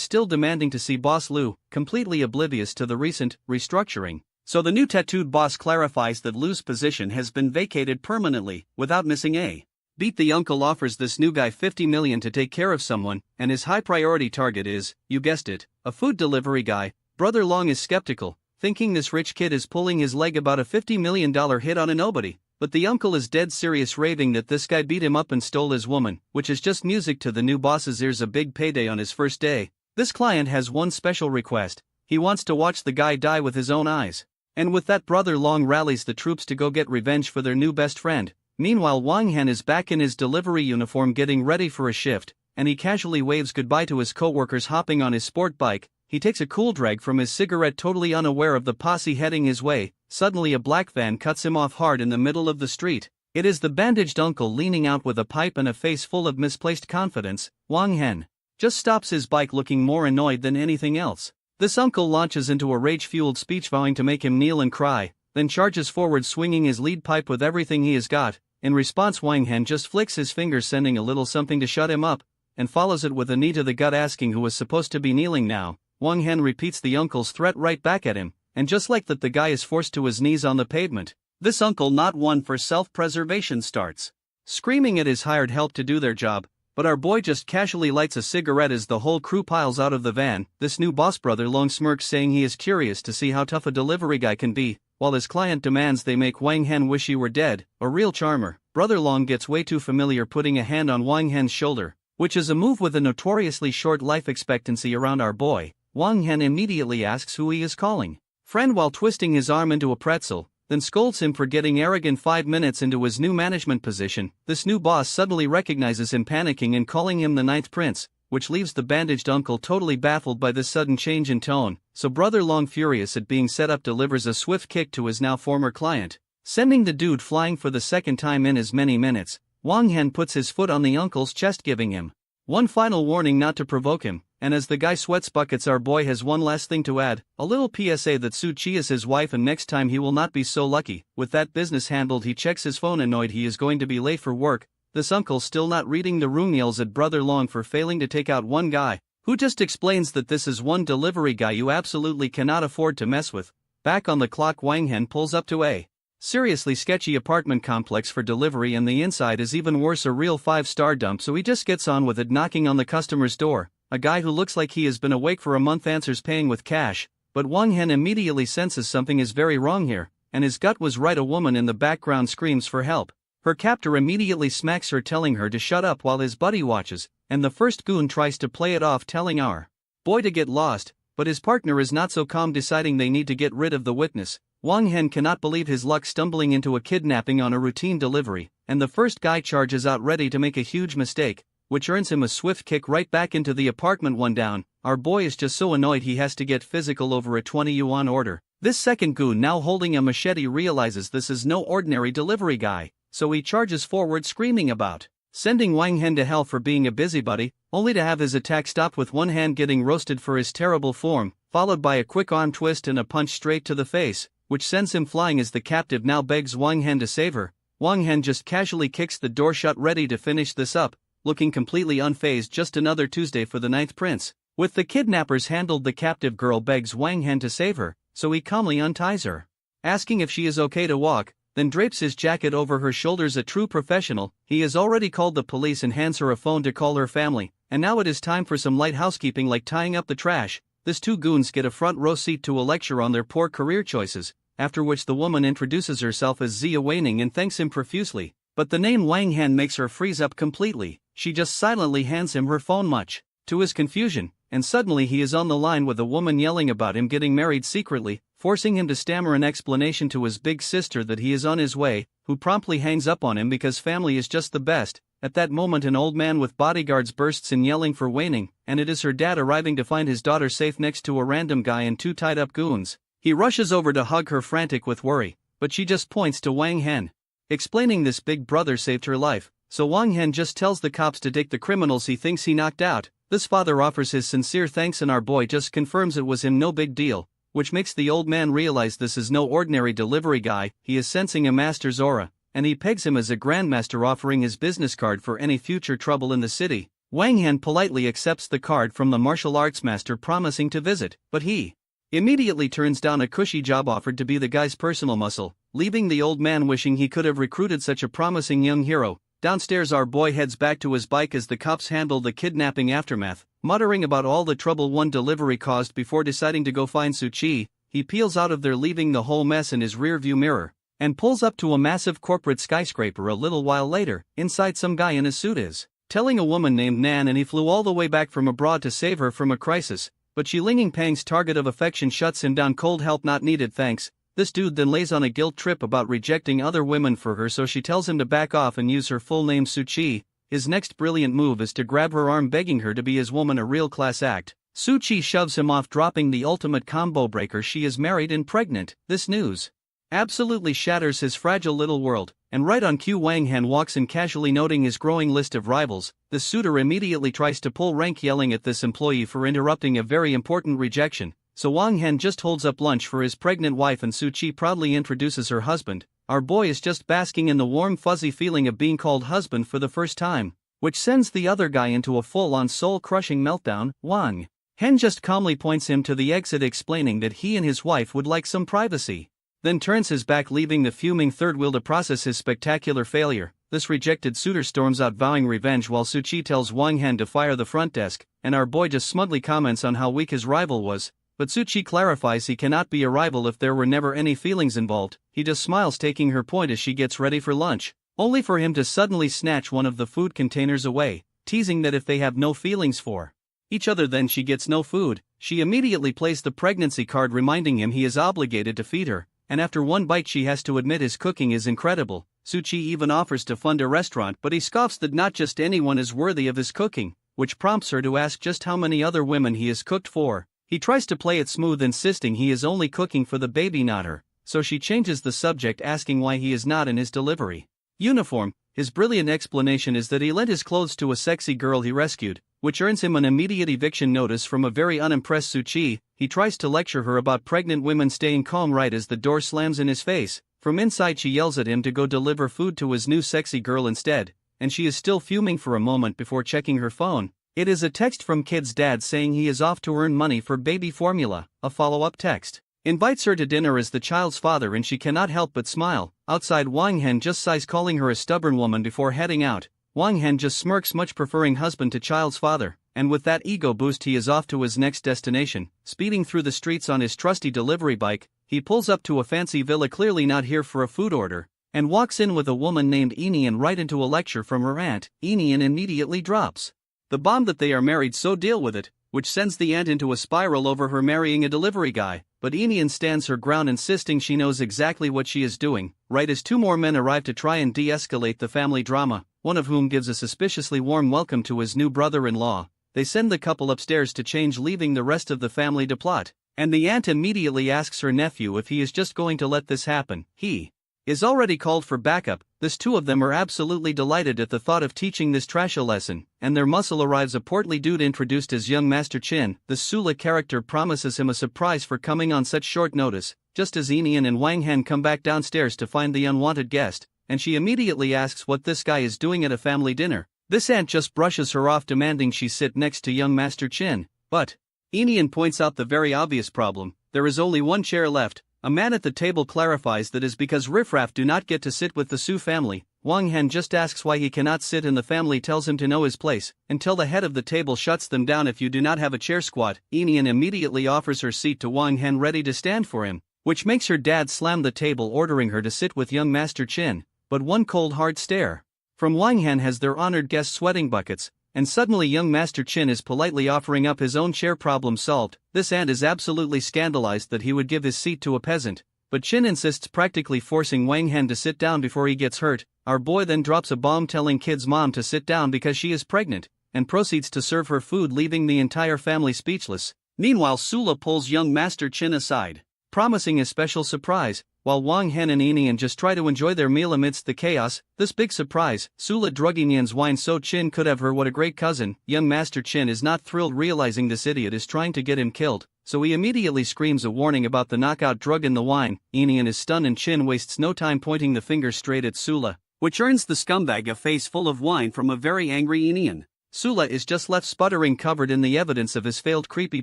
still demanding to see Boss Lu, completely oblivious to the recent restructuring. So the new tattooed boss clarifies that Lu's position has been vacated permanently, without missing a beat. The uncle offers this new guy 50 million to take care of someone, and his high priority target is, you guessed it, a food delivery guy. Brother Long is skeptical, thinking this rich kid is pulling his leg about a $50 million hit on a nobody, but the uncle is dead serious, raving that this guy beat him up and stole his woman, which is just music to the new boss's ears. A big payday on his first day. This client has one special request: he wants to watch the guy die with his own eyes. And with that, Brother Long rallies the troops to go get revenge for their new best friend. Meanwhile Wang Hen is back in his delivery uniform getting ready for a shift, and he casually waves goodbye to his co-workers. Hopping on his sport bike, he takes a cool drag from his cigarette, totally unaware of the posse heading his way. Suddenly a black van cuts him off hard in the middle of the street. It is the bandaged uncle leaning out with a pipe and a face full of misplaced confidence. Wang Hen just stops his bike, looking more annoyed than anything else. This uncle launches into a rage-fueled speech vowing to make him kneel and cry, then charges forward swinging his lead pipe with everything he has got. In response Wang Hen just flicks his fingers, sending a little something to shut him up, and follows it with a knee to the gut, asking who was supposed to be kneeling now. Wang Hen repeats the uncle's threat right back at him, and just like that the guy is forced to his knees on the pavement. This uncle, not one for self-preservation, starts screaming at his hired help to do their job, but our boy just casually lights a cigarette as the whole crew piles out of the van. This new boss, Brother Long, smirks, saying he is curious to see how tough a delivery guy can be, while his client demands they make Wang Hen wish he were dead. A real charmer. Brother Long gets way too familiar, putting a hand on Wang Hen's shoulder, which is a move with a notoriously short life expectancy around our boy. Wang Hen immediately asks who he is calling friend while twisting his arm into a pretzel, then scolds him for getting arrogant 5 minutes into his new management position. This new boss suddenly recognizes him, panicking and calling him the Ninth Prince, which leaves the bandaged uncle totally baffled by this sudden change in tone. So Brother Long, furious at being set up, delivers a swift kick to his now former client, sending the dude flying for the second time in as many minutes. Wang Hen puts his foot on the uncle's chest, giving him one final warning not to provoke him, and as the guy sweats buckets, our boy has one last thing to add, a little PSA that Su Chi is his wife and next time he will not be so lucky. With that business handled, he checks his phone, annoyed he is going to be late for work. This uncle, still not reading the room, yells at Brother Long for failing to take out one guy, who just explains that this is one delivery guy you absolutely cannot afford to mess with. Back on the clock, Wang Hen pulls up to a seriously sketchy apartment complex for delivery, and the inside is even worse, a real 5-star dump, so he just gets on with it, knocking on the customer's door. A guy who looks like he has been awake for a month answers, paying with cash, but Wang Hen immediately senses something is very wrong here, and his gut was right. A woman in the background screams for help. Her captor immediately smacks her, telling her to shut up while his buddy watches, and the first goon tries to play it off, telling our boy to get lost, but his partner is not so calm, deciding they need to get rid of the witness. Wang Hen cannot believe his luck, stumbling into a kidnapping on a routine delivery, and the first guy charges out ready to make a huge mistake, which earns him a swift kick right back into the apartment. One down, our boy is just so annoyed he has to get physical over a 20 yuan order. This second goon, now holding a machete, realizes this is no ordinary delivery guy, so he charges forward, screaming about sending Wang Hen to hell for being a busybody, only to have his attack stopped with one hand getting roasted for his terrible form, followed by a quick arm twist and a punch straight to the face, which sends him flying as the captive now begs Wang Hen to save her. Wang Hen just casually kicks the door shut, ready to finish this up, looking completely unfazed. Just another Tuesday for the Ninth Prince. With the kidnappers handled, the captive girl begs Wang Hen to save her, so he calmly unties her, asking if she is okay to walk, then drapes his jacket over her shoulders. A true professional, he has already called the police and hands her a phone to call her family, and now it is time for some light housekeeping like tying up the trash. These two goons get a front row seat to a lecture on their poor career choices, after which the woman introduces herself as Zia Weining and thanks him profusely, but the name Wang Hen makes her freeze up completely. She just silently hands him her phone, much to his confusion, and suddenly he is on the line with a woman yelling about him getting married secretly, forcing him to stammer an explanation to his big sister that he is on his way, who promptly hangs up on him because family is just the best. At that moment an old man with bodyguards bursts in yelling for Waning, and it is her dad arriving to find his daughter safe next to a random guy and two tied-up goons. He rushes over to hug her, frantic with worry, but she just points to Wang Hen, explaining this big brother saved her life, so Wang Hen just tells the cops to take the criminals he thinks he knocked out. This father offers his sincere thanks and our boy just confirms it was him, no big deal, which makes the old man realize this is no ordinary delivery guy. He is sensing a master's aura, and he pegs him as a grandmaster, offering his business card for any future trouble in the city. Wang Hen politely accepts the card from the martial arts master, promising to visit, but he immediately turns down a cushy job offered to be the guy's personal muscle, leaving the old man wishing he could have recruited such a promising young hero. Downstairs our boy heads back to his bike as the cops handle the kidnapping aftermath, muttering about all the trouble one delivery caused before deciding to go find Suchi. He peels out of there, leaving the whole mess in his rearview mirror, and pulls up to a massive corporate skyscraper. A little while later, inside some guy in a suit is telling a woman named Nan and he flew all the way back from abroad to save her from a crisis, but she Linging Pang's target of affection shuts him down cold. Help not needed, thanks. This dude then lays on a guilt trip about rejecting other women for her, so she tells him to back off and use her full name Suchi. His next brilliant move is to grab her arm, begging her to be his woman, a real class act. Suchi shoves him off, dropping the ultimate combo breaker: she is married and pregnant. This news absolutely shatters his fragile little world, and right on cue Wang Hen walks in, casually noting his growing list of rivals. The suitor immediately tries to pull rank, yelling at this employee for interrupting a very important rejection, so Wang Hen just holds up lunch for his pregnant wife and Suchi proudly introduces her husband. Our boy is just basking in the warm fuzzy feeling of being called husband for the first time, which sends the other guy into a full-on soul-crushing meltdown. Wang Hen just calmly points him to the exit, explaining that he and his wife would like some privacy, then turns his back, leaving the fuming third wheel to process his spectacular failure. This rejected suitor storms out, vowing revenge, while Suchi tells Wang Hen to fire the front desk, and our boy just smugly comments on how weak his rival was, but Suchi clarifies he cannot be a rival if there were never any feelings involved. He just smiles, taking her point as she gets ready for lunch, only for him to suddenly snatch one of the food containers away, teasing that if they have no feelings for each other then she gets no food. She immediately plays the pregnancy card, reminding him he is obligated to feed her, and after one bite she has to admit his cooking is incredible. Suchi even offers to fund a restaurant, but he scoffs that not just anyone is worthy of his cooking, which prompts her to ask just how many other women he has cooked for. He tries to play it smooth, insisting he is only cooking for the baby, not her, so she changes the subject, asking why he is not in his delivery uniform. His brilliant explanation is that he lent his clothes to a sexy girl he rescued, which earns him an immediate eviction notice from a very unimpressed Suchi. He tries to lecture her about pregnant women staying calm right as the door slams in his face. From inside she yells at him to go deliver food to his new sexy girl instead, and she is still fuming for a moment before checking her phone. It is a text from kid's dad saying he is off to earn money for baby formula. A follow-up text invites her to dinner as the child's father, and she cannot help but smile. Outside, Wang Hen just sighs, calling her a stubborn woman before heading out. Wang Hen just smirks, much preferring husband to child's father, and with that ego boost he is off to his next destination. Speeding through the streets on his trusty delivery bike, he pulls up to a fancy villa, clearly not here for a food order, and walks in with a woman named Enian right into a lecture from her aunt. Enian immediately drops the bomb that they are married, so deal with it, which sends the aunt into a spiral over her marrying a delivery guy, but Enian stands her ground, insisting she knows exactly what she is doing. Right as two more men arrive to try and de-escalate the family drama, one of whom gives a suspiciously warm welcome to his new brother-in-law, they send the couple upstairs to change, leaving the rest of the family to plot, and the aunt immediately asks her nephew if he is just going to let this happen. He is already called for backup. This two of them are absolutely delighted at the thought of teaching this trash a lesson, and their muscle arrives, a portly dude introduced as young Master Chin. The Sula character promises him a surprise for coming on such short notice, just as Enian and Wang Hen come back downstairs to find the unwanted guest, and she immediately asks what this guy is doing at a family dinner. This aunt just brushes her off, demanding she sit next to young Master Chin, but Enian points out the very obvious problem: there is only one chair left. A man at the table clarifies that is because riffraff do not get to sit with the Su family. Wang Hen just asks why he cannot sit, and the family tells him to know his place, until the head of the table shuts them down. If you do not have a chair, squat. Enian immediately offers her seat to Wang Hen, ready to stand for him, which makes her dad slam the table, ordering her to sit with young Master Chin. But one cold hard stare from Wang Hen has their honored guest sweating buckets, and suddenly young Master Chin is politely offering up his own chair. Problem solved. This aunt is absolutely scandalized that he would give his seat to a peasant, but Chin insists, practically forcing Wang Han to sit down before he gets hurt. Our boy then drops a bomb telling Kid's mom to sit down because she is pregnant, and proceeds to serve her food, leaving the entire family speechless. Meanwhile, Sula pulls young Master Chin aside, promising a special surprise, while Wang Han and Inian just try to enjoy their meal amidst the chaos. This big surprise, Sula drug Inian's wine so Chin could have her. What a great cousin. Young Master Chin is not thrilled, realizing this idiot is trying to get him killed, so he immediately screams a warning about the knockout drug in the wine. Inian is stunned and Chin wastes no time pointing the finger straight at Sula, which earns the scumbag a face full of wine from a very angry Inian. Sula is just left sputtering, covered in the evidence of his failed creepy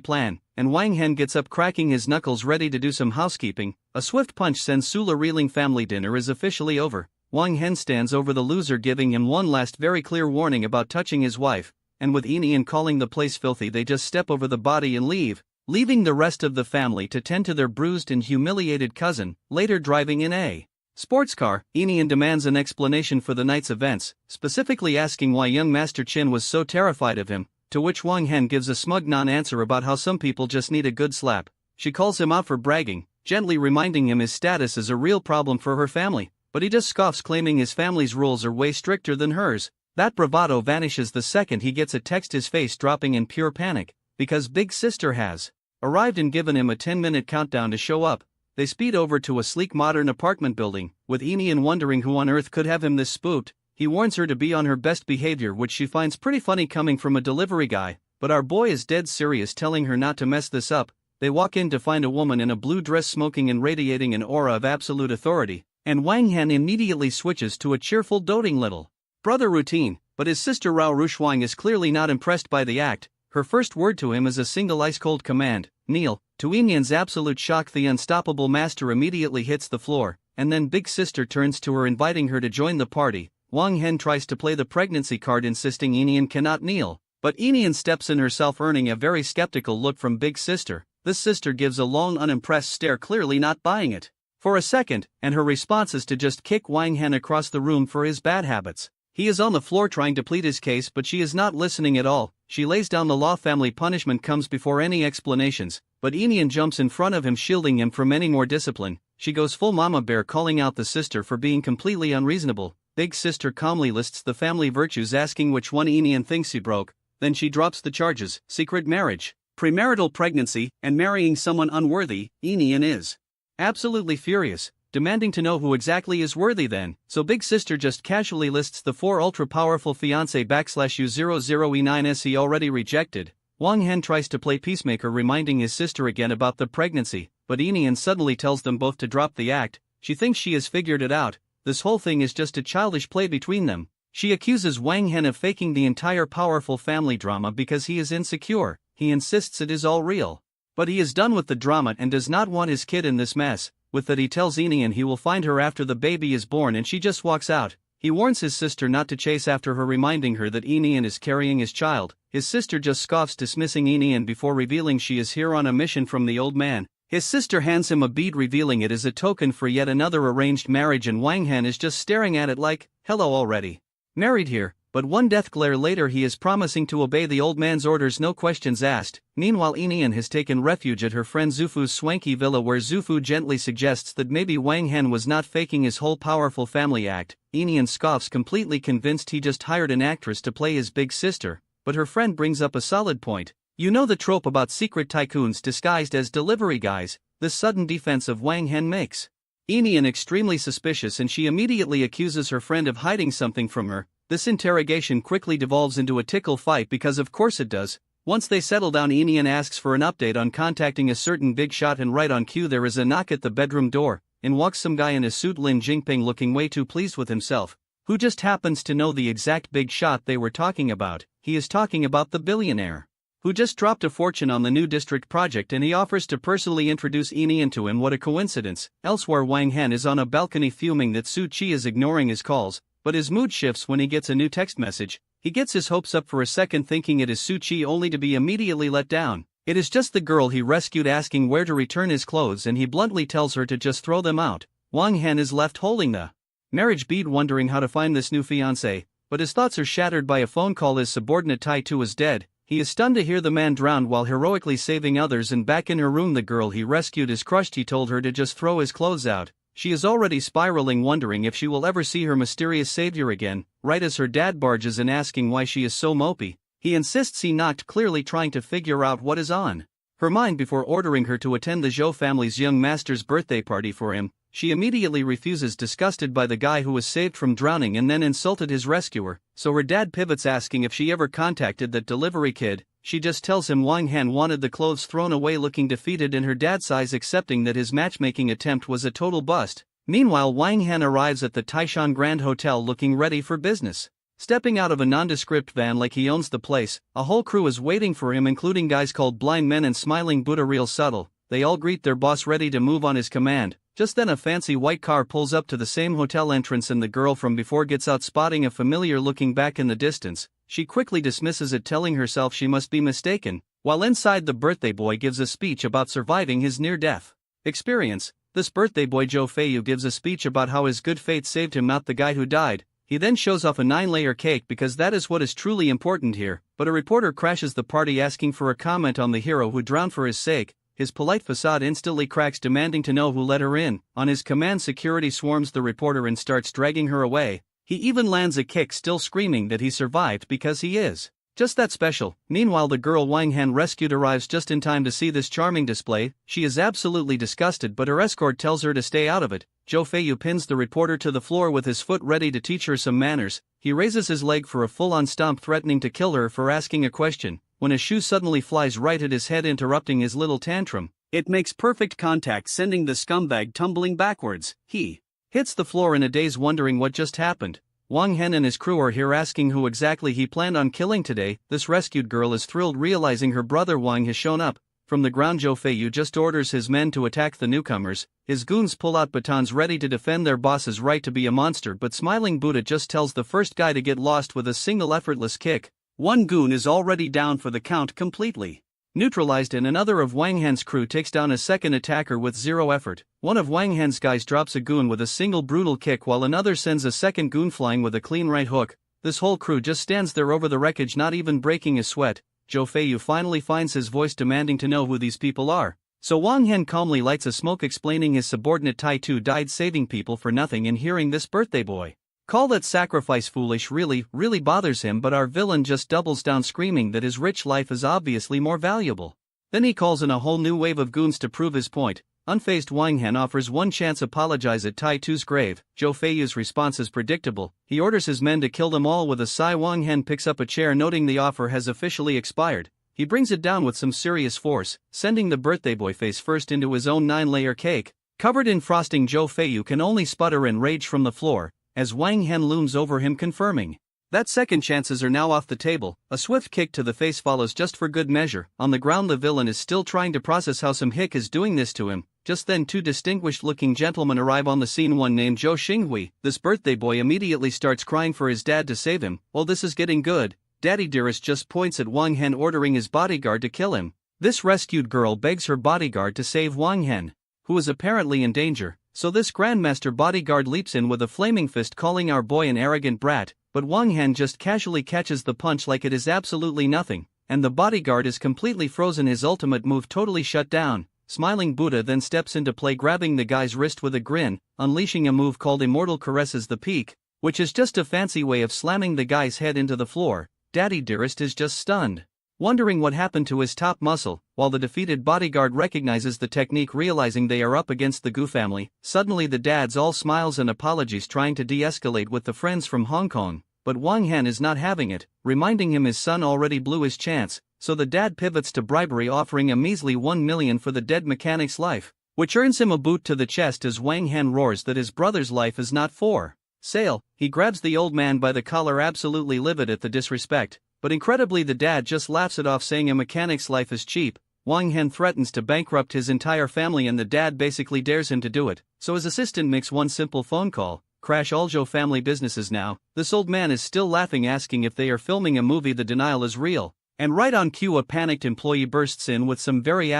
plan, and Wang Han gets up cracking his knuckles ready to do some housekeeping. A swift punch sends Sula reeling. Family dinner is officially over. Wang Han stands over the loser, giving him one last very clear warning about touching his wife, and with Inian calling the place filthy, they just step over the body and leave, leaving the rest of the family to tend to their bruised and humiliated cousin. Later, driving in a sports car, Inian demands an explanation for the night's events, specifically asking why young Master Chin was so terrified of him, to which Wang Han gives a smug non-answer about how some people just need a good slap. She calls him out for bragging, gently reminding him his status is a real problem for her family, but he just scoffs, claiming his family's rules are way stricter than hers. That bravado vanishes the second he gets a text, his face dropping in pure panic, because Big Sister has arrived and given him a 10-minute countdown to show up. They speed over to a sleek modern apartment building, with Inian wondering who on earth could have him this spooked. He warns her to be on her best behavior, which she finds pretty funny coming from a delivery guy, but our boy is dead serious, telling her not to mess this up. They walk in to find a woman in a blue dress smoking and radiating an aura of absolute authority, and Wang Han immediately switches to a cheerful, doting little brother routine, but his sister Rao Rushuang is clearly not impressed by the act. Her first word to him is a single ice-cold command, kneel. To Inian's absolute shock, the unstoppable master immediately hits the floor, and then Big Sister turns to her, inviting her to join the party. Wang Han tries to play the pregnancy card, insisting Inian cannot kneel, but Inian steps in herself, earning a very skeptical look from Big Sister. This sister gives a long unimpressed stare, clearly not buying it for a second, and her response is to just kick Wang Han across the room for his bad habits. He is on the floor trying to plead his case, but she is not listening at all. She lays down the law. Family punishment comes before any explanations, but Inian jumps in front of him, shielding him from any more discipline. She goes full mama bear, calling out the sister for being completely unreasonable. Big Sister calmly lists the family virtues, asking which one Inian thinks he broke. Then she drops the charges: secret marriage, premarital pregnancy, and marrying someone unworthy. Inian is absolutely furious, demanding to know who exactly is worthy then, so Big Sister just casually lists the 4 ultra-powerful fiancé /U00E9s he already rejected. Wang Han tries to play peacemaker, reminding his sister again about the pregnancy, but Inian suddenly tells them both to drop the act. She thinks she has figured it out. This whole thing is just a childish play between them. She accuses Wang Han of faking the entire powerful family drama because he is insecure. He insists it is all real, but he is done with the drama and does not want his kid in this mess. With that, he tells Inian he will find her after the baby is born, and she just walks out. He warns his sister not to chase after her, reminding her that Inian is carrying his child. His sister just scoffs, dismissing Inian before revealing she is here on a mission from the old man. His sister hands him a bead, revealing it as a token for yet another arranged marriage, and Wang Han is just staring at it like, hello, already married here. But one death glare later, he is promising to obey the old man's orders, no questions asked. Meanwhile, Inian has taken refuge at her friend Zufu's swanky villa, where Zufu gently suggests that maybe Wang Han was not faking his whole powerful family act. Inian scoffs, completely convinced he just hired an actress to play his big sister, but her friend brings up a solid point. You know the trope about secret tycoons disguised as delivery guys. This sudden defense of Wang Han makes Inian extremely suspicious, and she immediately accuses her friend of hiding something from her. This interrogation quickly devolves into a tickle fight, because of course it does. Once they settle down, Inian asks for an update on contacting a certain big shot, and right on cue there is a knock at the bedroom door. In walks some guy in a suit, Lin Jingping, looking way too pleased with himself, who just happens to know the exact big shot they were talking about. He is talking about the billionaire who just dropped a fortune on the new district project, and he offers to personally introduce Inian to him. What a coincidence. Elsewhere, Wang Han is on a balcony fuming that Su Chi is ignoring his calls, but his mood shifts when he gets a new text message. He gets his hopes up for a second, thinking it is Su Chi, only to be immediately let down. It is just the girl he rescued, asking where to return his clothes, and he bluntly tells her to just throw them out. Wang Han is left holding the marriage bead, wondering how to find this new fiancé, but his thoughts are shattered by a phone call. His subordinate Tai Tu is dead. He is stunned to hear the man drowned while heroically saving others, and back in her room the girl he rescued is crushed. He told her to just throw his clothes out. She is already spiraling, wondering if she will ever see her mysterious savior again, right as her dad barges in asking why she is so mopey. He insists he knocked, clearly trying to figure out what is on her mind before ordering her to attend the Zhou family's young master's birthday party for him. She immediately refuses, disgusted by the guy who was saved from drowning and then insulted his rescuer, so her dad pivots, asking if she ever contacted that delivery kid. She just tells him Wang Han wanted the clothes thrown away, looking defeated in her dad's eyes, accepting that his matchmaking attempt was a total bust. Meanwhile, Wang Han arrives at the Taishan Grand Hotel looking ready for business. Stepping out of a nondescript van like he owns the place, a whole crew is waiting for him, including guys called Blind Men and Smiling Buddha. Real subtle, they all greet their boss, ready to move on his command. Just then a fancy white car pulls up to the same hotel entrance, and the girl from before gets out, spotting a familiar looking back in the distance. She quickly dismisses it, telling herself she must be mistaken. While inside, the birthday boy gives a speech about surviving his near-death experience. This birthday boy Zhou Feiyu gives a speech about how his good fate saved him, not the guy who died. He then shows off a 9-layer cake because that is what is truly important here, but a reporter crashes the party asking for a comment on the hero who drowned for his sake. His polite facade instantly cracks, demanding to know who let her in. On his command, security swarms the reporter and starts dragging her away. He even lands a kick, still screaming that he survived because he is just that special. Meanwhile, the girl Wang Han rescued arrives just in time to see this charming display. She is absolutely disgusted, but her escort tells her to stay out of it. Zhou Feiyu pins the reporter to the floor with his foot, ready to teach her some manners. He raises his leg for a full-on stomp, threatening to kill her for asking a question, when a shoe suddenly flies right at his head, interrupting his little tantrum. It makes perfect contact, sending the scumbag tumbling backwards. He hits the floor in a daze, wondering what just happened. Wang Hen and his crew are here, asking who exactly he planned on killing today. This rescued girl is thrilled, realizing her brother Wang has shown up. From the ground, Zhou Feiyu just orders his men to attack the newcomers. His goons pull out batons, ready to defend their boss's right to be a monster, but Smiling Buddha just tells the first guy to get lost with a single effortless kick. One goon is already down for the count, completely neutralized, and another of Wang Han's crew takes down a second attacker with zero effort. One of Wang Han's guys drops a goon with a single brutal kick, while another sends a second goon flying with a clean right hook. This whole crew just stands there over the wreckage, not even breaking a sweat. Zhou Feiyu finally finds his voice, demanding to know who these people are. So Wang Han calmly lights a smoke, explaining his subordinate Tai Tu died saving people for nothing, and hearing this birthday boy call that sacrifice foolish really bothers him, but our villain just doubles down, screaming that his rich life is obviously more valuable. Then he calls in a whole new wave of goons to prove his point. Unfazed, Wang Han offers one chance apologize at Tai Tu's grave. Zhou Feiyu's response is predictable. He orders his men to kill them all with a sigh. Wang Han picks up a chair, noting the offer has officially expired. He brings it down with some serious force, sending the birthday boy face first into his own 9-layer cake. Covered in frosting, Zhou Feiyu can only sputter and rage from the floor, as Wang Han looms over him, confirming that second chances are now off the table. A swift kick to the face follows just for good measure. On the ground, the villain is still trying to process how some hick is doing this to him. Just then, two distinguished-looking gentlemen arrive on the scene, one named Zhou Xinghui. This birthday boy immediately starts crying for his dad to save him. "Oh, this is getting good. Daddy dearest," just points at Wang Han, ordering his bodyguard to kill him. This rescued girl begs her bodyguard to save Wang Han, who is apparently in danger. So this Grandmaster bodyguard leaps in with a flaming fist, calling our boy an arrogant brat, but Wang Han just casually catches the punch like it is absolutely nothing, and the bodyguard is completely frozen, his ultimate move totally shut down. Smiling Buddha then steps into play, grabbing the guy's wrist with a grin, unleashing a move called Immortal Caresses the Peak, which is just a fancy way of slamming the guy's head into the floor. Daddy dearest is just stunned, wondering what happened to his top muscle, while the defeated bodyguard recognizes the technique, realizing they are up against the Gu family. Suddenly the dad's all smiles and apologies, trying to de-escalate with the friends from Hong Kong, but Wang Han is not having it, reminding him his son already blew his chance, so the dad pivots to bribery, offering a measly 1 million for the dead mechanic's life, which earns him a boot to the chest as Wang Han roars that his brother's life is not for sale. He grabs the old man by the collar, absolutely livid at the disrespect, but incredibly the dad just laughs it off, saying a mechanic's life is cheap. Wang Han threatens to bankrupt his entire family, and the dad basically dares him to do it, so his assistant makes one simple phone call: crash all Zhou family businesses now. This old man is still laughing, asking if they are filming a movie. The denial is real, and right on cue a panicked employee bursts in with some very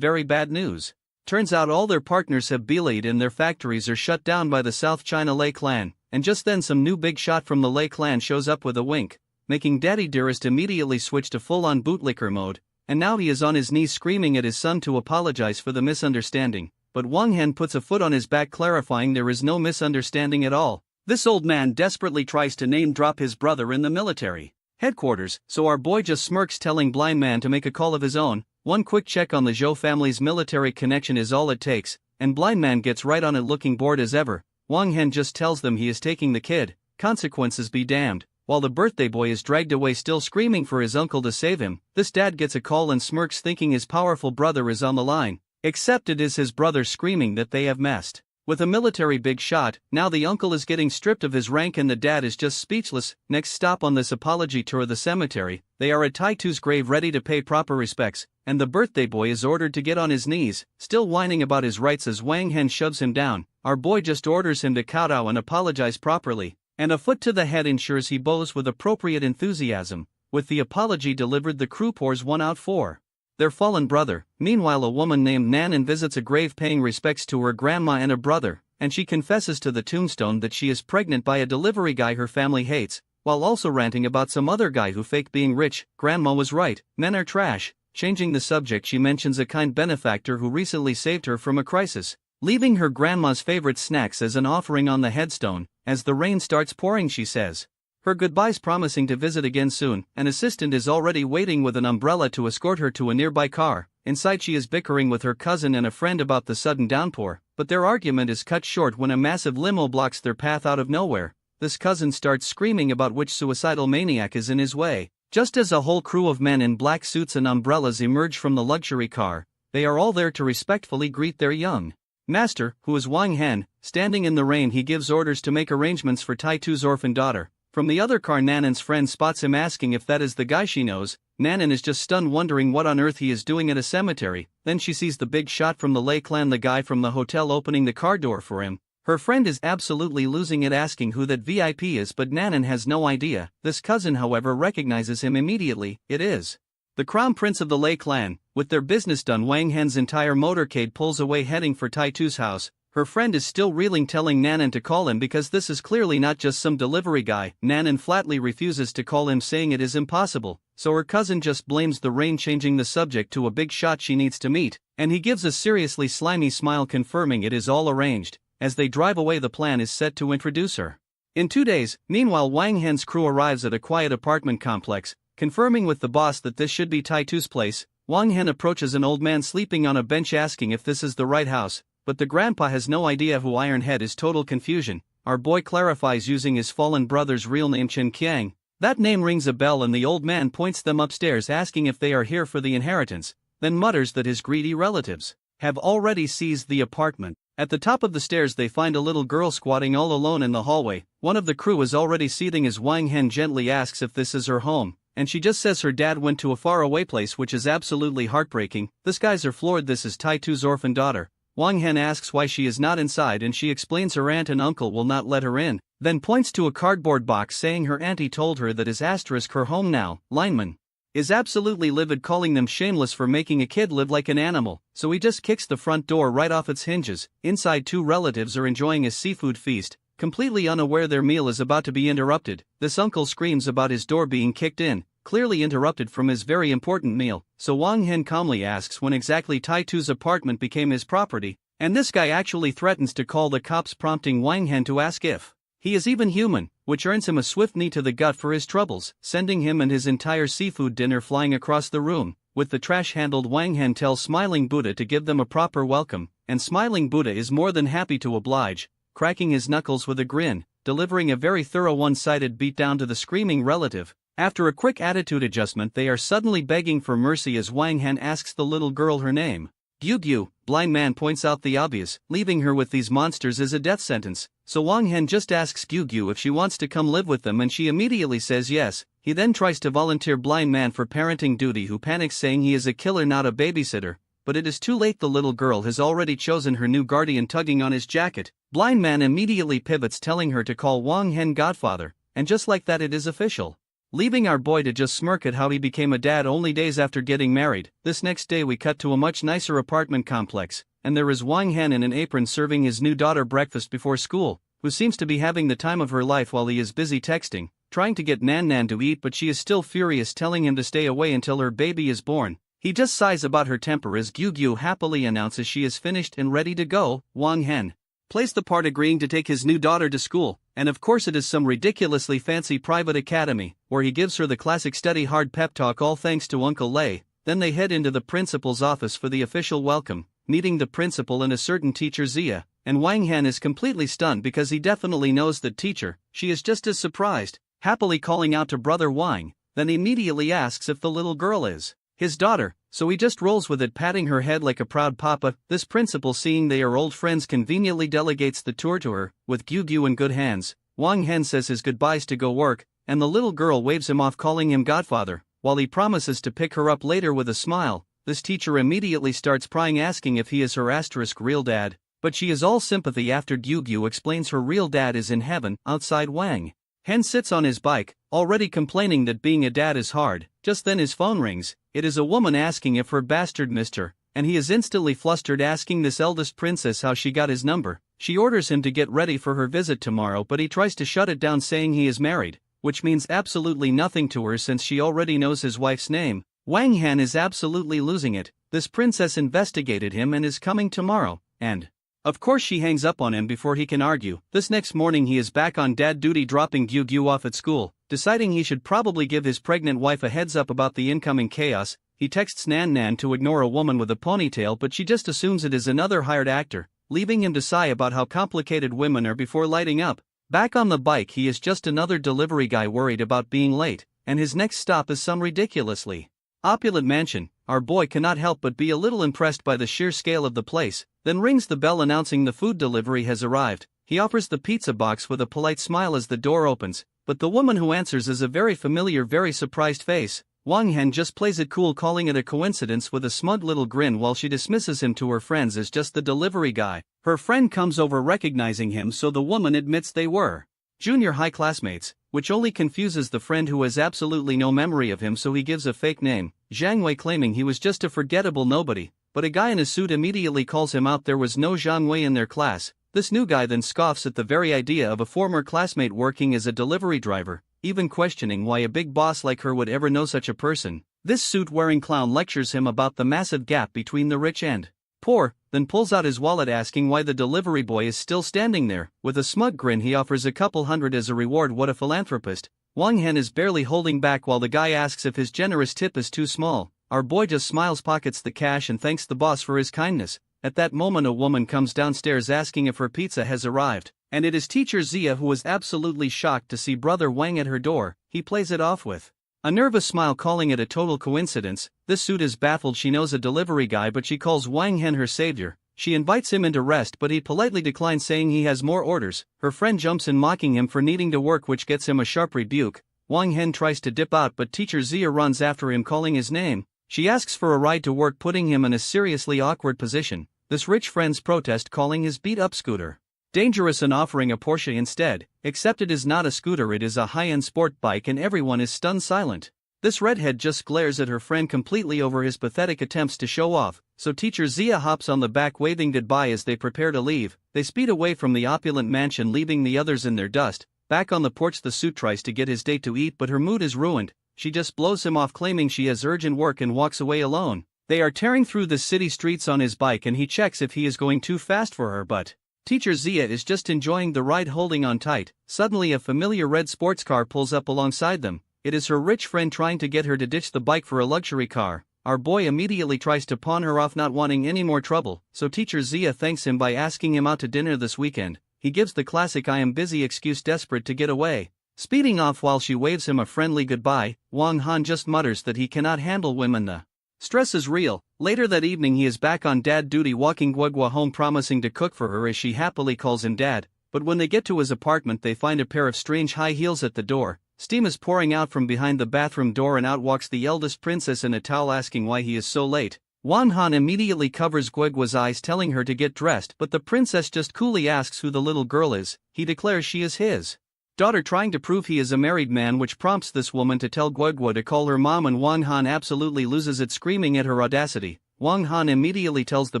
bad news. Turns out all their partners have belayed and their factories are shut down by the South China Lei clan, and just then some new big shot from the Lei clan shows up with a wink. making Daddy Dearest immediately switch to full-on bootlicker mode, and now he is on his knees screaming at his son to apologize for the misunderstanding, but Wang Hen puts a foot on his back clarifying there is no misunderstanding at all. This old man desperately tries to name-drop his brother in the military headquarters, so our boy just smirks telling Blind Man to make a call of his own. One quick check on the Zhou family's military connection is all it takes, and Blind Man gets right on it looking bored as ever. Wang Hen just tells them he is taking the kid, consequences be damned, while the birthday boy is dragged away still screaming for his uncle to save him. This dad gets a call and smirks thinking his powerful brother is on the line, except it is his brother screaming that they have messed with a military big shot. Now the uncle is getting stripped of his rank and the dad is just speechless. Next stop on this apology tour, the cemetery. They are at Taitu's grave ready to pay proper respects, and the birthday boy is ordered to get on his knees, still whining about his rights as Wang Hen shoves him down. Our boy just orders him to kowtow and apologize properly, and a foot to the head ensures he bows with appropriate enthusiasm. With the apology delivered, the crew pours one out for their fallen brother. Meanwhile, a woman named Nanan visits a grave paying respects to her grandma and a brother, and she confesses to the tombstone that she is pregnant by a delivery guy her family hates, while also ranting about some other guy who faked being rich. Grandma was right, men are trash. Changing the subject, she mentions a kind benefactor who recently saved her from a crisis, leaving her grandma's favorite snacks as an offering on the headstone. As the rain starts pouring, she says her goodbyes, promising to visit again soon. An assistant is already waiting with an umbrella to escort her to a nearby car. Inside, she is bickering with her cousin and a friend about the sudden downpour, but their argument is cut short when a massive limo blocks their path out of nowhere. This cousin starts screaming about which suicidal maniac is in his way. Just as a whole crew of men in black suits and umbrellas emerge from the luxury car, they are all there to respectfully greet their young master, who is Wang Hen. Standing in the rain, he gives orders to make arrangements for Taitu's orphan daughter. From the other car, Nanan's friend spots him asking if that is the guy she knows. Nanan is just stunned, wondering what on earth he is doing at a cemetery. Then she sees the big shot from the Lei clan, the guy from the hotel, opening the car door for him. Her friend is absolutely losing it, asking who that VIP is, but Nanan has no idea. This cousin, however, recognizes him immediately. It is the crown prince of the Lei clan. With their business done, Wang Hen's entire motorcade pulls away, heading for Taitu's house. Her friend is still reeling, telling Nanan to call him because this is clearly not just some delivery guy. Nanan flatly refuses to call him, saying it is impossible, so her cousin just blames the rain, changing the subject to a big shot she needs to meet, and he gives a seriously slimy smile, confirming it is all arranged. As they drive away, the plan is set to introduce her in 2 days. Meanwhile, Wang Hen's crew arrives at a quiet apartment complex, confirming with the boss that this should be Taitu's place. Wang Hen approaches an old man sleeping on a bench, asking if this is the right house, but the grandpa has no idea who Ironhead is. Total confusion. Our boy clarifies using his fallen brother's real name, Chen Qiang. That name rings a bell, and the old man points them upstairs, asking if they are here for the inheritance, then mutters that his greedy relatives have already seized the apartment. At the top of the stairs, they find a little girl squatting all alone in the hallway. One of the crew is already seating as Wang Hen gently asks if this is her home, and she just says her dad went to a faraway place, which is absolutely heartbreaking. These guys are floored. This is Taitu's orphan daughter. Wang Hen asks why she is not inside, and she explains her aunt and uncle will not let her in, then points to a cardboard box, saying her auntie told her that is asterisk her home now. Lineman is absolutely livid, calling them shameless for making a kid live like an animal, so he just kicks the front door right off its hinges. Inside, 2 relatives are enjoying a seafood feast, completely unaware their meal is about to be interrupted. This uncle screams about his door being kicked in, clearly interrupted from his very important meal, so Wang Hen calmly asks when exactly Taitu's apartment became his property, and this guy actually threatens to call the cops, prompting Wang Hen to ask if he is even human, which earns him a swift knee to the gut for his troubles, sending him and his entire seafood dinner flying across the room. With the trash handled, Wang Hen tells Smiling Buddha to give them a proper welcome, and Smiling Buddha is more than happy to oblige, cracking his knuckles with a grin, delivering a very thorough one-sided beatdown to the screaming relative. After a quick attitude adjustment, they are suddenly begging for mercy as Wang Hen asks the little girl her name. Gyu. Blind Man points out the obvious, leaving her with these monsters is a death sentence, so Wang Hen just asks Gyu if she wants to come live with them, and she immediately says yes. He then tries to volunteer Blind Man for parenting duty, who panics, saying he is a killer, not a babysitter, but it is too late. The little girl has already chosen her new guardian, tugging on his jacket. Blind Man immediately pivots, telling her to call Wang Hen godfather, and just like that it is official, leaving our boy to just smirk at how he became a dad only days after getting married. This next day, we cut to a much nicer apartment complex, and there is Wang Hen in an apron serving his new daughter breakfast before school, who seems to be having the time of her life while he is busy texting. trying to get Nan Nan to eat, but she is still furious, telling him to stay away until her baby is born. He just sighs about her temper as Gyu happily announces she is finished and ready to go. Wang Hen plays the part, agreeing to take his new daughter to school, and of course it is some ridiculously fancy private academy, where he gives her the classic study hard pep talk, all thanks to Uncle Lei. Then they head into the principal's office for the official welcome, meeting the principal and a certain teacher Zia, and Wang Hen is completely stunned because he definitely knows that teacher. She is just as surprised, happily calling out to brother Wang, then immediately asks if the little girl is his daughter, so he just rolls with it, patting her head like a proud papa. This principal, seeing they are old friends, conveniently delegates the tour to her. With Gyu in good hands, Wang Hen says his goodbyes to go work, and the little girl waves him off, calling him godfather, while he promises to pick her up later with a smile. This teacher immediately starts prying, asking if he is her real dad, but she is all sympathy after Gyu explains her real dad is in heaven. Outside, Wang Hen sits on his bike, already complaining that being a dad is hard. Just then his phone rings. It is a woman asking if her bastard missed her, and he is instantly flustered, asking this eldest princess how she got his number. She orders him to get ready for her visit tomorrow, but he tries to shut it down, saying he is married, which means absolutely nothing to her since she already knows his wife's name. Wang Hen is absolutely losing it. This princess investigated him and is coming tomorrow, and of course she hangs up on him before he can argue. This next morning he is back on dad duty, dropping Gyu off at school. Deciding he should probably give his pregnant wife a heads up about the incoming chaos, he texts Nan Nan to ignore a woman with a ponytail, but she just assumes it is another hired actor, leaving him to sigh about how complicated women are before lighting up. Back on the bike, he is just another delivery guy worried about being late, and his next stop is some ridiculously opulent mansion. Our boy cannot help but be a little impressed by the sheer scale of the place, then rings the bell announcing the food delivery has arrived. He offers the pizza box with a polite smile as the door opens, but the woman who answers is a very familiar, very surprised face. Wang Hen just plays it cool, calling it a coincidence with a smug little grin, while she dismisses him to her friends as just the delivery guy. Her friend comes over recognizing him, so the woman admits they were junior high classmates, which only confuses the friend who has absolutely no memory of him, so he gives a fake name, Zhang Wei, claiming he was just a forgettable nobody, but a guy in a suit immediately calls him out. There was no Zhang Wei in their class. This new guy then scoffs at the very idea of a former classmate working as a delivery driver, even questioning why a big boss like her would ever know such a person. This suit-wearing clown lectures him about the massive gap between the rich and poor, then pulls out his wallet, asking why the delivery boy is still standing there. With a smug grin he offers a couple hundred as a reward. What a philanthropist. Wang Hen is barely holding back while the guy asks if his generous tip is too small. Our boy just smiles, pockets the cash, and thanks the boss for his kindness. At that moment a woman comes downstairs asking if her pizza has arrived, and it is teacher Zia, who was absolutely shocked to see brother Wang at her door. He plays it off with a nervous smile, calling it a total coincidence. This suit is baffled. She knows a delivery guy, but she calls Wang Hen her savior. She invites him into rest, but he politely declines, saying he has more orders. Her friend jumps in, mocking him for needing to work, which gets him a sharp rebuke. Wang Hen tries to dip out, but teacher Zia runs after him, calling his name. She asks for a ride to work, putting him in a seriously awkward position. This rich friends protest, calling his beat-up scooter dangerous and offering a Porsche instead, except it is not a scooter, it is a high-end sport bike, and everyone is stunned silent. This redhead just glares at her friend completely over his pathetic attempts to show off, so teacher Zia hops on the back, waving goodbye as they prepare to leave. They speed away from the opulent mansion, leaving the others in their dust. Back on the porch the suit tries to get his date to eat, but her mood is ruined. She just blows him off, claiming she has urgent work, and walks away alone. They are tearing through the city streets on his bike, and he checks if he is going too fast for her, but teacher Zia is just enjoying the ride, holding on tight. Suddenly a familiar red sports car pulls up alongside them. It is her rich friend trying to get her to ditch the bike for a luxury car. Our boy immediately tries to pawn her off, not wanting any more trouble, so teacher Zia thanks him by asking him out to dinner this weekend. He gives the classic "I am busy" excuse, desperate to get away. Speeding off while she waves him a friendly goodbye, Wang Han just mutters that he cannot handle women. The stress is real. Later that evening he is back on dad duty, walking Guegua home, promising to cook for her as she happily calls him dad. But when they get to his apartment they find a pair of strange high heels at the door. Steam is pouring out from behind the bathroom door, and out walks the eldest princess in a towel, asking why he is so late. Wang Han immediately covers Guegua's eyes, telling her to get dressed, but the princess just coolly asks who the little girl is. He declares she is his daughter, trying to prove he is a married man, which prompts this woman to tell Guegua to call her mom, and Wang Han absolutely loses it, screaming at her audacity. Wang Han immediately tells the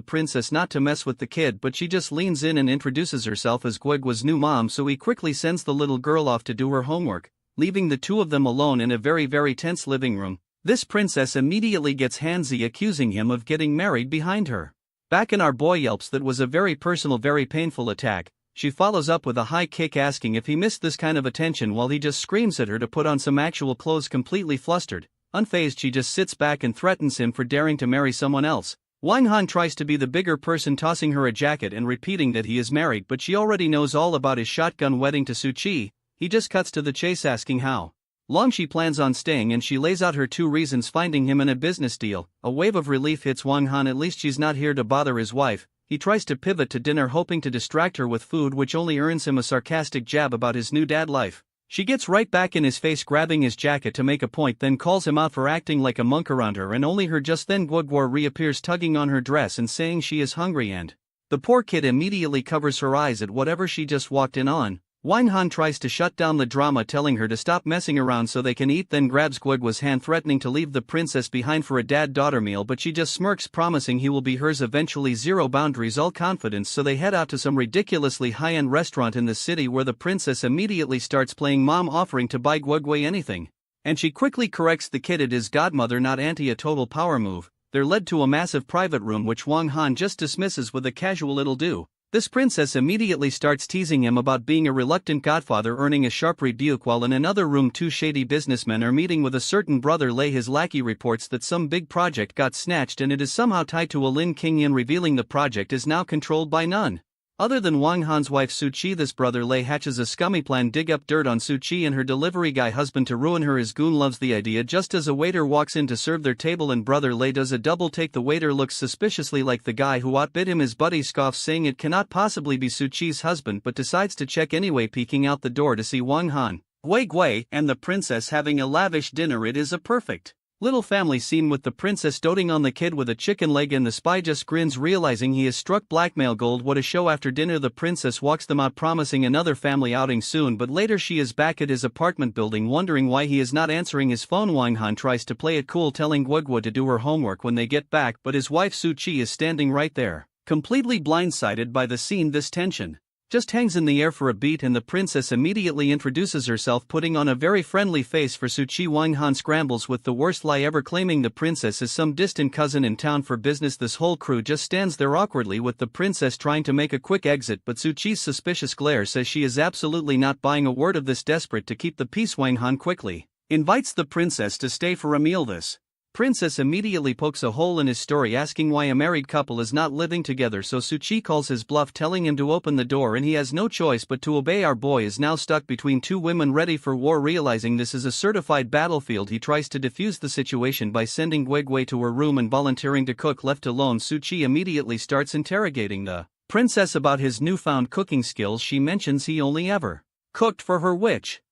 princess not to mess with the kid, but she just leans in and introduces herself as Guegua's new mom, so he quickly sends the little girl off to do her homework. leaving the two of them alone in a very tense living room. This princess immediately gets handsy, accusing him of getting married behind her. Back in our boy yelps, that was a very personal, very painful attack. She follows up with a high kick, asking if he missed this kind of attention, while he just screams at her to put on some actual clothes. Completely flustered, unfazed, she just sits back and threatens him for daring to marry someone else. Wang Han tries to be the bigger person, tossing her a jacket and repeating that he is married, but she already knows all about his shotgun wedding to Suchi. He just cuts to the chase, asking how long she plans on staying, and she lays out her 2 reasons: finding him in a business deal. A wave of relief hits Wang Han, at least she's not here to bother his wife. He tries to pivot to dinner, hoping to distract her with food, which only earns him a sarcastic jab about his new dad life. She gets right back in his face, grabbing his jacket to make a point, then calls him out for acting like a monk around her, and only her. Just then Guoguo reappears, tugging on her dress and saying she is hungry, and the poor kid immediately covers her eyes at whatever she just walked in on. Wang Han tries to shut down the drama, telling her to stop messing around so they can eat, then grabs Guoguo's hand, threatening to leave the princess behind for a dad-daughter meal, but she just smirks, promising he will be hers eventually. Zero boundaries, all confidence, so they head out to some ridiculously high-end restaurant in the city, where the princess immediately starts playing mom, offering to buy Guoguo anything. And she quickly corrects the kid, it is godmother, not auntie, a total power move. They're led to a massive private room, which Wang Han just dismisses with a casual "it'll do." This princess immediately starts teasing him about being a reluctant godfather, earning a sharp rebuke, while in another room 2 shady businessmen are meeting with a certain brother Lei. His lackey reports that some big project got snatched, and it is somehow tied to a Lin Qingyan, revealing the project is now controlled by none other than Wang Han's wife Suchi. This brother Lei hatches a scummy plan, dig up dirt on Suchi and her delivery guy husband to ruin her. His goon loves the idea. Just as a waiter walks in to serve their table and brother Lei does a double take, the waiter looks suspiciously like the guy who outbid him. His buddy scoffs, saying it cannot possibly be Suchi's husband, but decides to check anyway, peeking out the door to see Wang Han, Gui and the princess having a lavish dinner. It is a perfect little family scene, with the princess doting on the kid with a chicken leg, and the spy just grins, realizing he has struck blackmail gold. What a show. After dinner the princess walks them out, promising another family outing soon, but later she is back at his apartment building, wondering why he is not answering his phone. Wang Han tries to play it cool, telling Guoguo to do her homework when they get back, but his wife Suchi is standing right there, completely blindsided by the scene. This tension just hangs in the air for a beat, and the princess immediately introduces herself, putting on a very friendly face for Suchi. Wang Han scrambles with the worst lie ever, claiming the princess is some distant cousin in town for business. This whole crew just stands there awkwardly, with the princess trying to make a quick exit, but Suchi's suspicious glare says she is absolutely not buying a word of this. Desperate to keep the peace, Wang Han quickly invites the princess to stay for a meal. This princess immediately pokes a hole in his story, asking why a married couple is not living together, so Suchi calls his bluff, telling him to open the door, and he has no choice but to obey. Our boy is now stuck between 2 women, ready for war. Realizing this is a certified battlefield, he tries to defuse the situation by sending Guigui to her room and volunteering to cook. Left alone, Suchi immediately starts interrogating the princess about his newfound cooking skills. She mentions he only ever cooked for her, which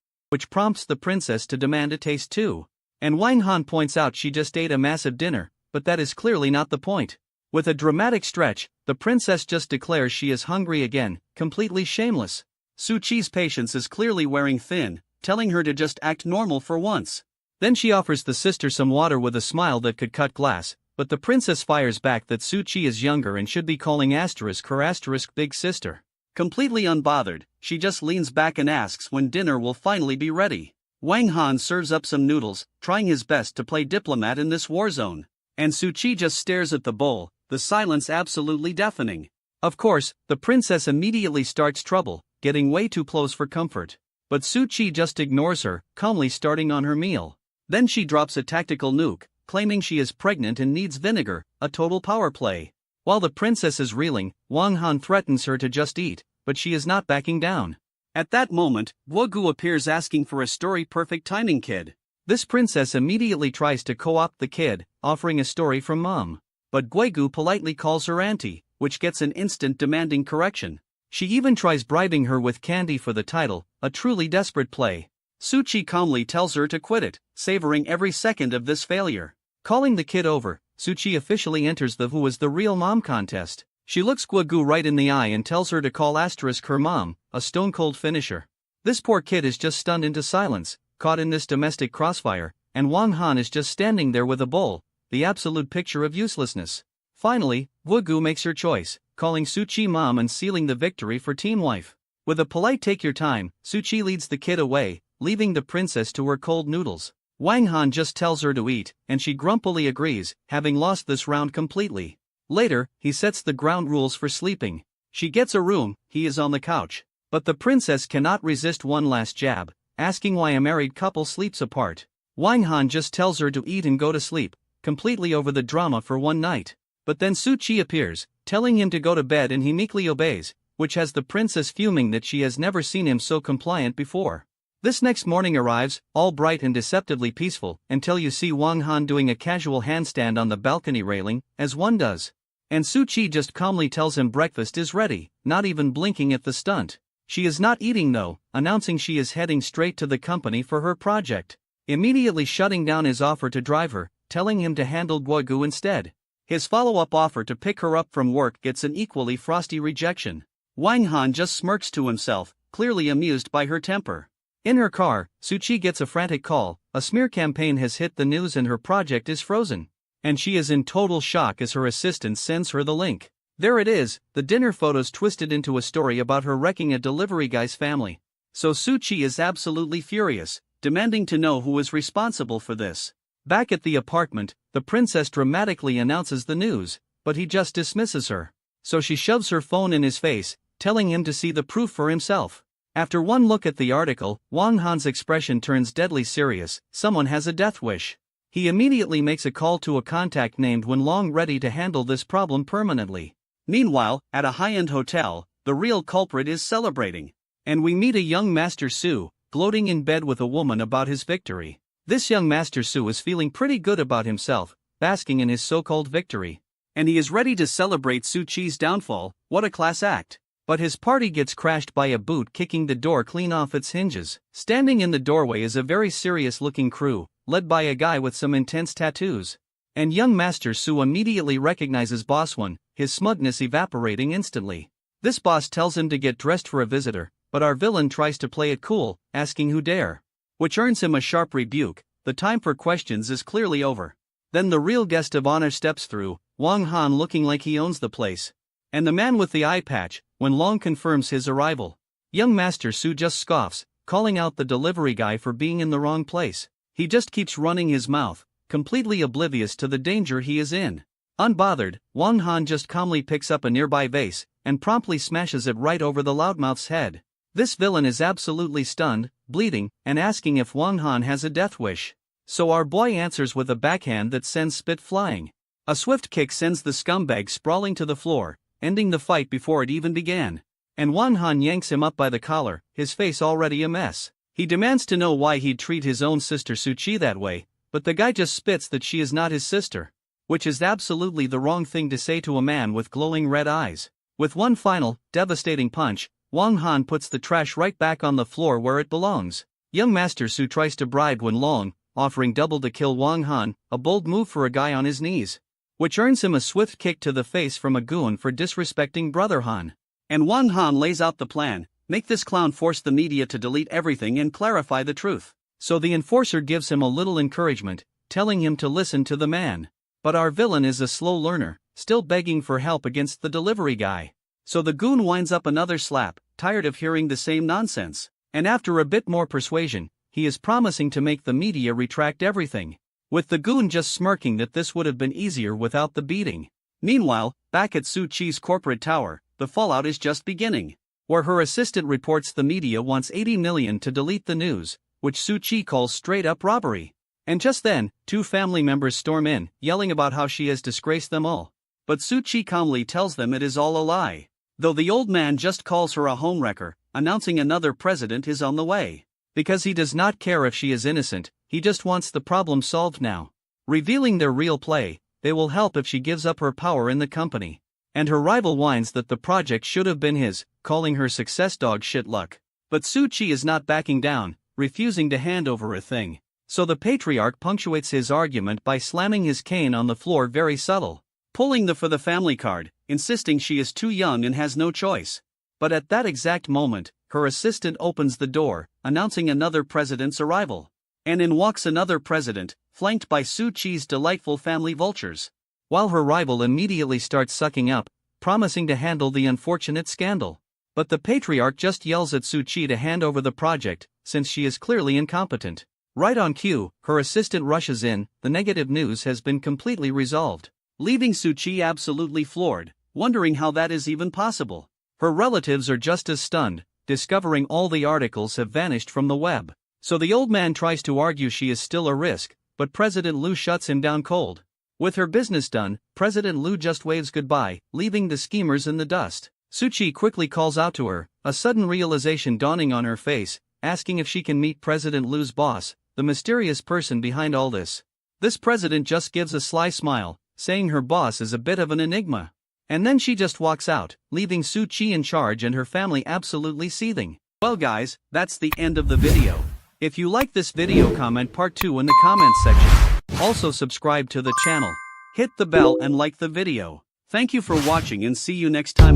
prompts the princess to demand a taste too. And Wang Han points out she just ate a massive dinner, but that is clearly not the point. With a dramatic stretch, the princess just declares she is hungry again, completely shameless. Suchi's patience is clearly wearing thin, telling her to just act normal for once. Then she offers the sister some water with a smile that could cut glass, but the princess fires back that Suchi is younger and should be calling asterisk her asterisk big sister. Completely unbothered, she just leans back and asks when dinner will finally be ready. Wang Han serves up some noodles, trying his best to play diplomat in this war zone. And Suchi just stares at the bowl, the silence absolutely deafening. Of course, the princess immediately starts trouble, getting way too close for comfort. But Suchi just ignores her, calmly starting on her meal. Then she drops a tactical nuke, claiming she is pregnant and needs vinegar, a total power play. While the princess is reeling, Wang Han threatens her to just eat, but she is not backing down. At that moment, Guogu appears, asking for a story. Perfect timing, kid. This princess immediately tries to co-opt the kid, offering a story from mom. But Guogu politely calls her auntie, which gets an instant demanding correction. She even tries bribing her with candy for the title, a truly desperate play. Suchi calmly tells her to quit it, savoring every second of this failure. Calling the kid over, Suchi officially enters the "Who is the real mom" contest. She looks Guogu right in the eye and tells her to call asterisk her mom, a stone-cold finisher. This poor kid is just stunned into silence, caught in this domestic crossfire, and Wang Han is just standing there with a bowl, the absolute picture of uselessness. Finally, Guogu makes her choice, calling Suchi mom and sealing the victory for Team Wife. With a polite "take your time," Suchi leads the kid away, leaving the princess to her cold noodles. Wang Han just tells her to eat, and she grumpily agrees, having lost this round completely. Later, he sets the ground rules for sleeping. She gets a room, he is on the couch. But the princess cannot resist one last jab, asking why a married couple sleeps apart. Wang Han just tells her to eat and go to sleep, completely over the drama for one night. But then Su Qi appears, telling him to go to bed, and he meekly obeys, which has the princess fuming that she has never seen him so compliant before. This next morning arrives, all bright and deceptively peaceful, until you see Wang Han doing a casual handstand on the balcony railing, as one does. And Su Qi just calmly tells him breakfast is ready, not even blinking at the stunt. She is not eating though, announcing she is heading straight to the company for her project. Immediately shutting down his offer to drive her, telling him to handle Guogu instead. His follow-up offer to pick her up from work gets an equally frosty rejection. Wang Han just smirks to himself, clearly amused by her temper. In her car, Su Qi gets a frantic call. A smear campaign has hit the news and her project is frozen. And she is in total shock as her assistant sends her the link. There it is, the dinner photos twisted into a story about her wrecking a delivery guy's family. So Su Qi is absolutely furious, demanding to know who is responsible for this. Back at the apartment, the princess dramatically announces the news, but he just dismisses her. So she shoves her phone in his face, telling him to see the proof for himself. After one look at the article, Wang Han's expression turns deadly serious. Someone has a death wish. He immediately makes a call to a contact named Wen Long, ready to handle this problem permanently. Meanwhile, at a high-end hotel, the real culprit is celebrating. And we meet a young Master Su, gloating in bed with a woman about his victory. This young Master Su is feeling pretty good about himself, basking in his so-called victory. And he is ready to celebrate Su Qi's downfall. What a class act. But his party gets crashed by a boot kicking the door clean off its hinges. Standing in the doorway is a very serious-looking crew, led by a guy with some intense tattoos. And young Master Su immediately recognizes Boss One, his smugness evaporating instantly. This boss tells him to get dressed for a visitor, but our villain tries to play it cool, asking who dare. Which earns him a sharp rebuke. The time for questions is clearly over. Then the real guest of honor steps through, Wang Han looking like he owns the place. And the man with the eye patch, Wen Long, confirms his arrival. Young Master Su just scoffs, calling out the delivery guy for being in the wrong place. He just keeps running his mouth, completely oblivious to the danger he is in. Unbothered, Wang Han just calmly picks up a nearby vase, and promptly smashes it right over the loudmouth's head. This villain is absolutely stunned, bleeding, and asking if Wang Han has a death wish. So our boy answers with a backhand that sends spit flying. A swift kick sends the scumbag sprawling to the floor, ending the fight before it even began. And Wang Han yanks him up by the collar, his face already a mess. He demands to know why he'd treat his own sister Su Qi that way, but the guy just spits that she is not his sister. Which is absolutely the wrong thing to say to a man with glowing red eyes. With one final, devastating punch, Wang Han puts the trash right back on the floor where it belongs. Young Master Su tries to bribe Wen Long, offering double to kill Wang Han, a bold move for a guy on his knees. Which earns him a swift kick to the face from a goon for disrespecting Brother Han. And Wang Han lays out the plan: make this clown force the media to delete everything and clarify the truth. So the enforcer gives him a little encouragement, telling him to listen to the man. But our villain is a slow learner, still begging for help against the delivery guy. So the goon winds up another slap, tired of hearing the same nonsense. And after a bit more persuasion, he is promising to make the media retract everything. With the goon just smirking that this would have been easier without the beating. Meanwhile, back at Su Qi's corporate tower, the fallout is just beginning. Where her assistant reports the media wants 80 million to delete the news, which Su Qi calls straight up robbery. And just then, two family members storm in, yelling about how she has disgraced them all. But Su Qi calmly tells them it is all a lie. Though the old man just calls her a homewrecker, announcing another president is on the way. Because he does not care if she is innocent, he just wants the problem solved now. Revealing their real play, they will help if she gives up her power in the company. And her rival whines that the project should have been his, calling her success dog shit luck. But Su Qi is not backing down, refusing to hand over a thing. So the patriarch punctuates his argument by slamming his cane on the floor, very subtle. Pulling the for the family card, insisting she is too young and has no choice. But at that exact moment, her assistant opens the door, announcing another president's arrival. And in walks another president, flanked by Su Qi's delightful family vultures. While her rival immediately starts sucking up, promising to handle the unfortunate scandal. But the patriarch just yells at Suchi to hand over the project, since she is clearly incompetent. Right on cue, her assistant rushes in. The negative news has been completely resolved, leaving Suchi absolutely floored, wondering how that is even possible. Her relatives are just as stunned, discovering all the articles have vanished from the web. So the old man tries to argue she is still a risk, but President Liu shuts him down cold. With her business done, President Liu just waves goodbye, leaving the schemers in the dust. Suchi quickly calls out to her, a sudden realization dawning on her face, asking if she can meet President Liu's boss, the mysterious person behind all this. This president just gives a sly smile, saying her boss is a bit of an enigma. And then she just walks out, leaving Suchi in charge and her family absolutely seething. Well guys, that's the end of the video. If you like this video, comment part 2 in the comments section. Also subscribe to the channel. Hit the bell and like the video. Thank you for watching and see you next time.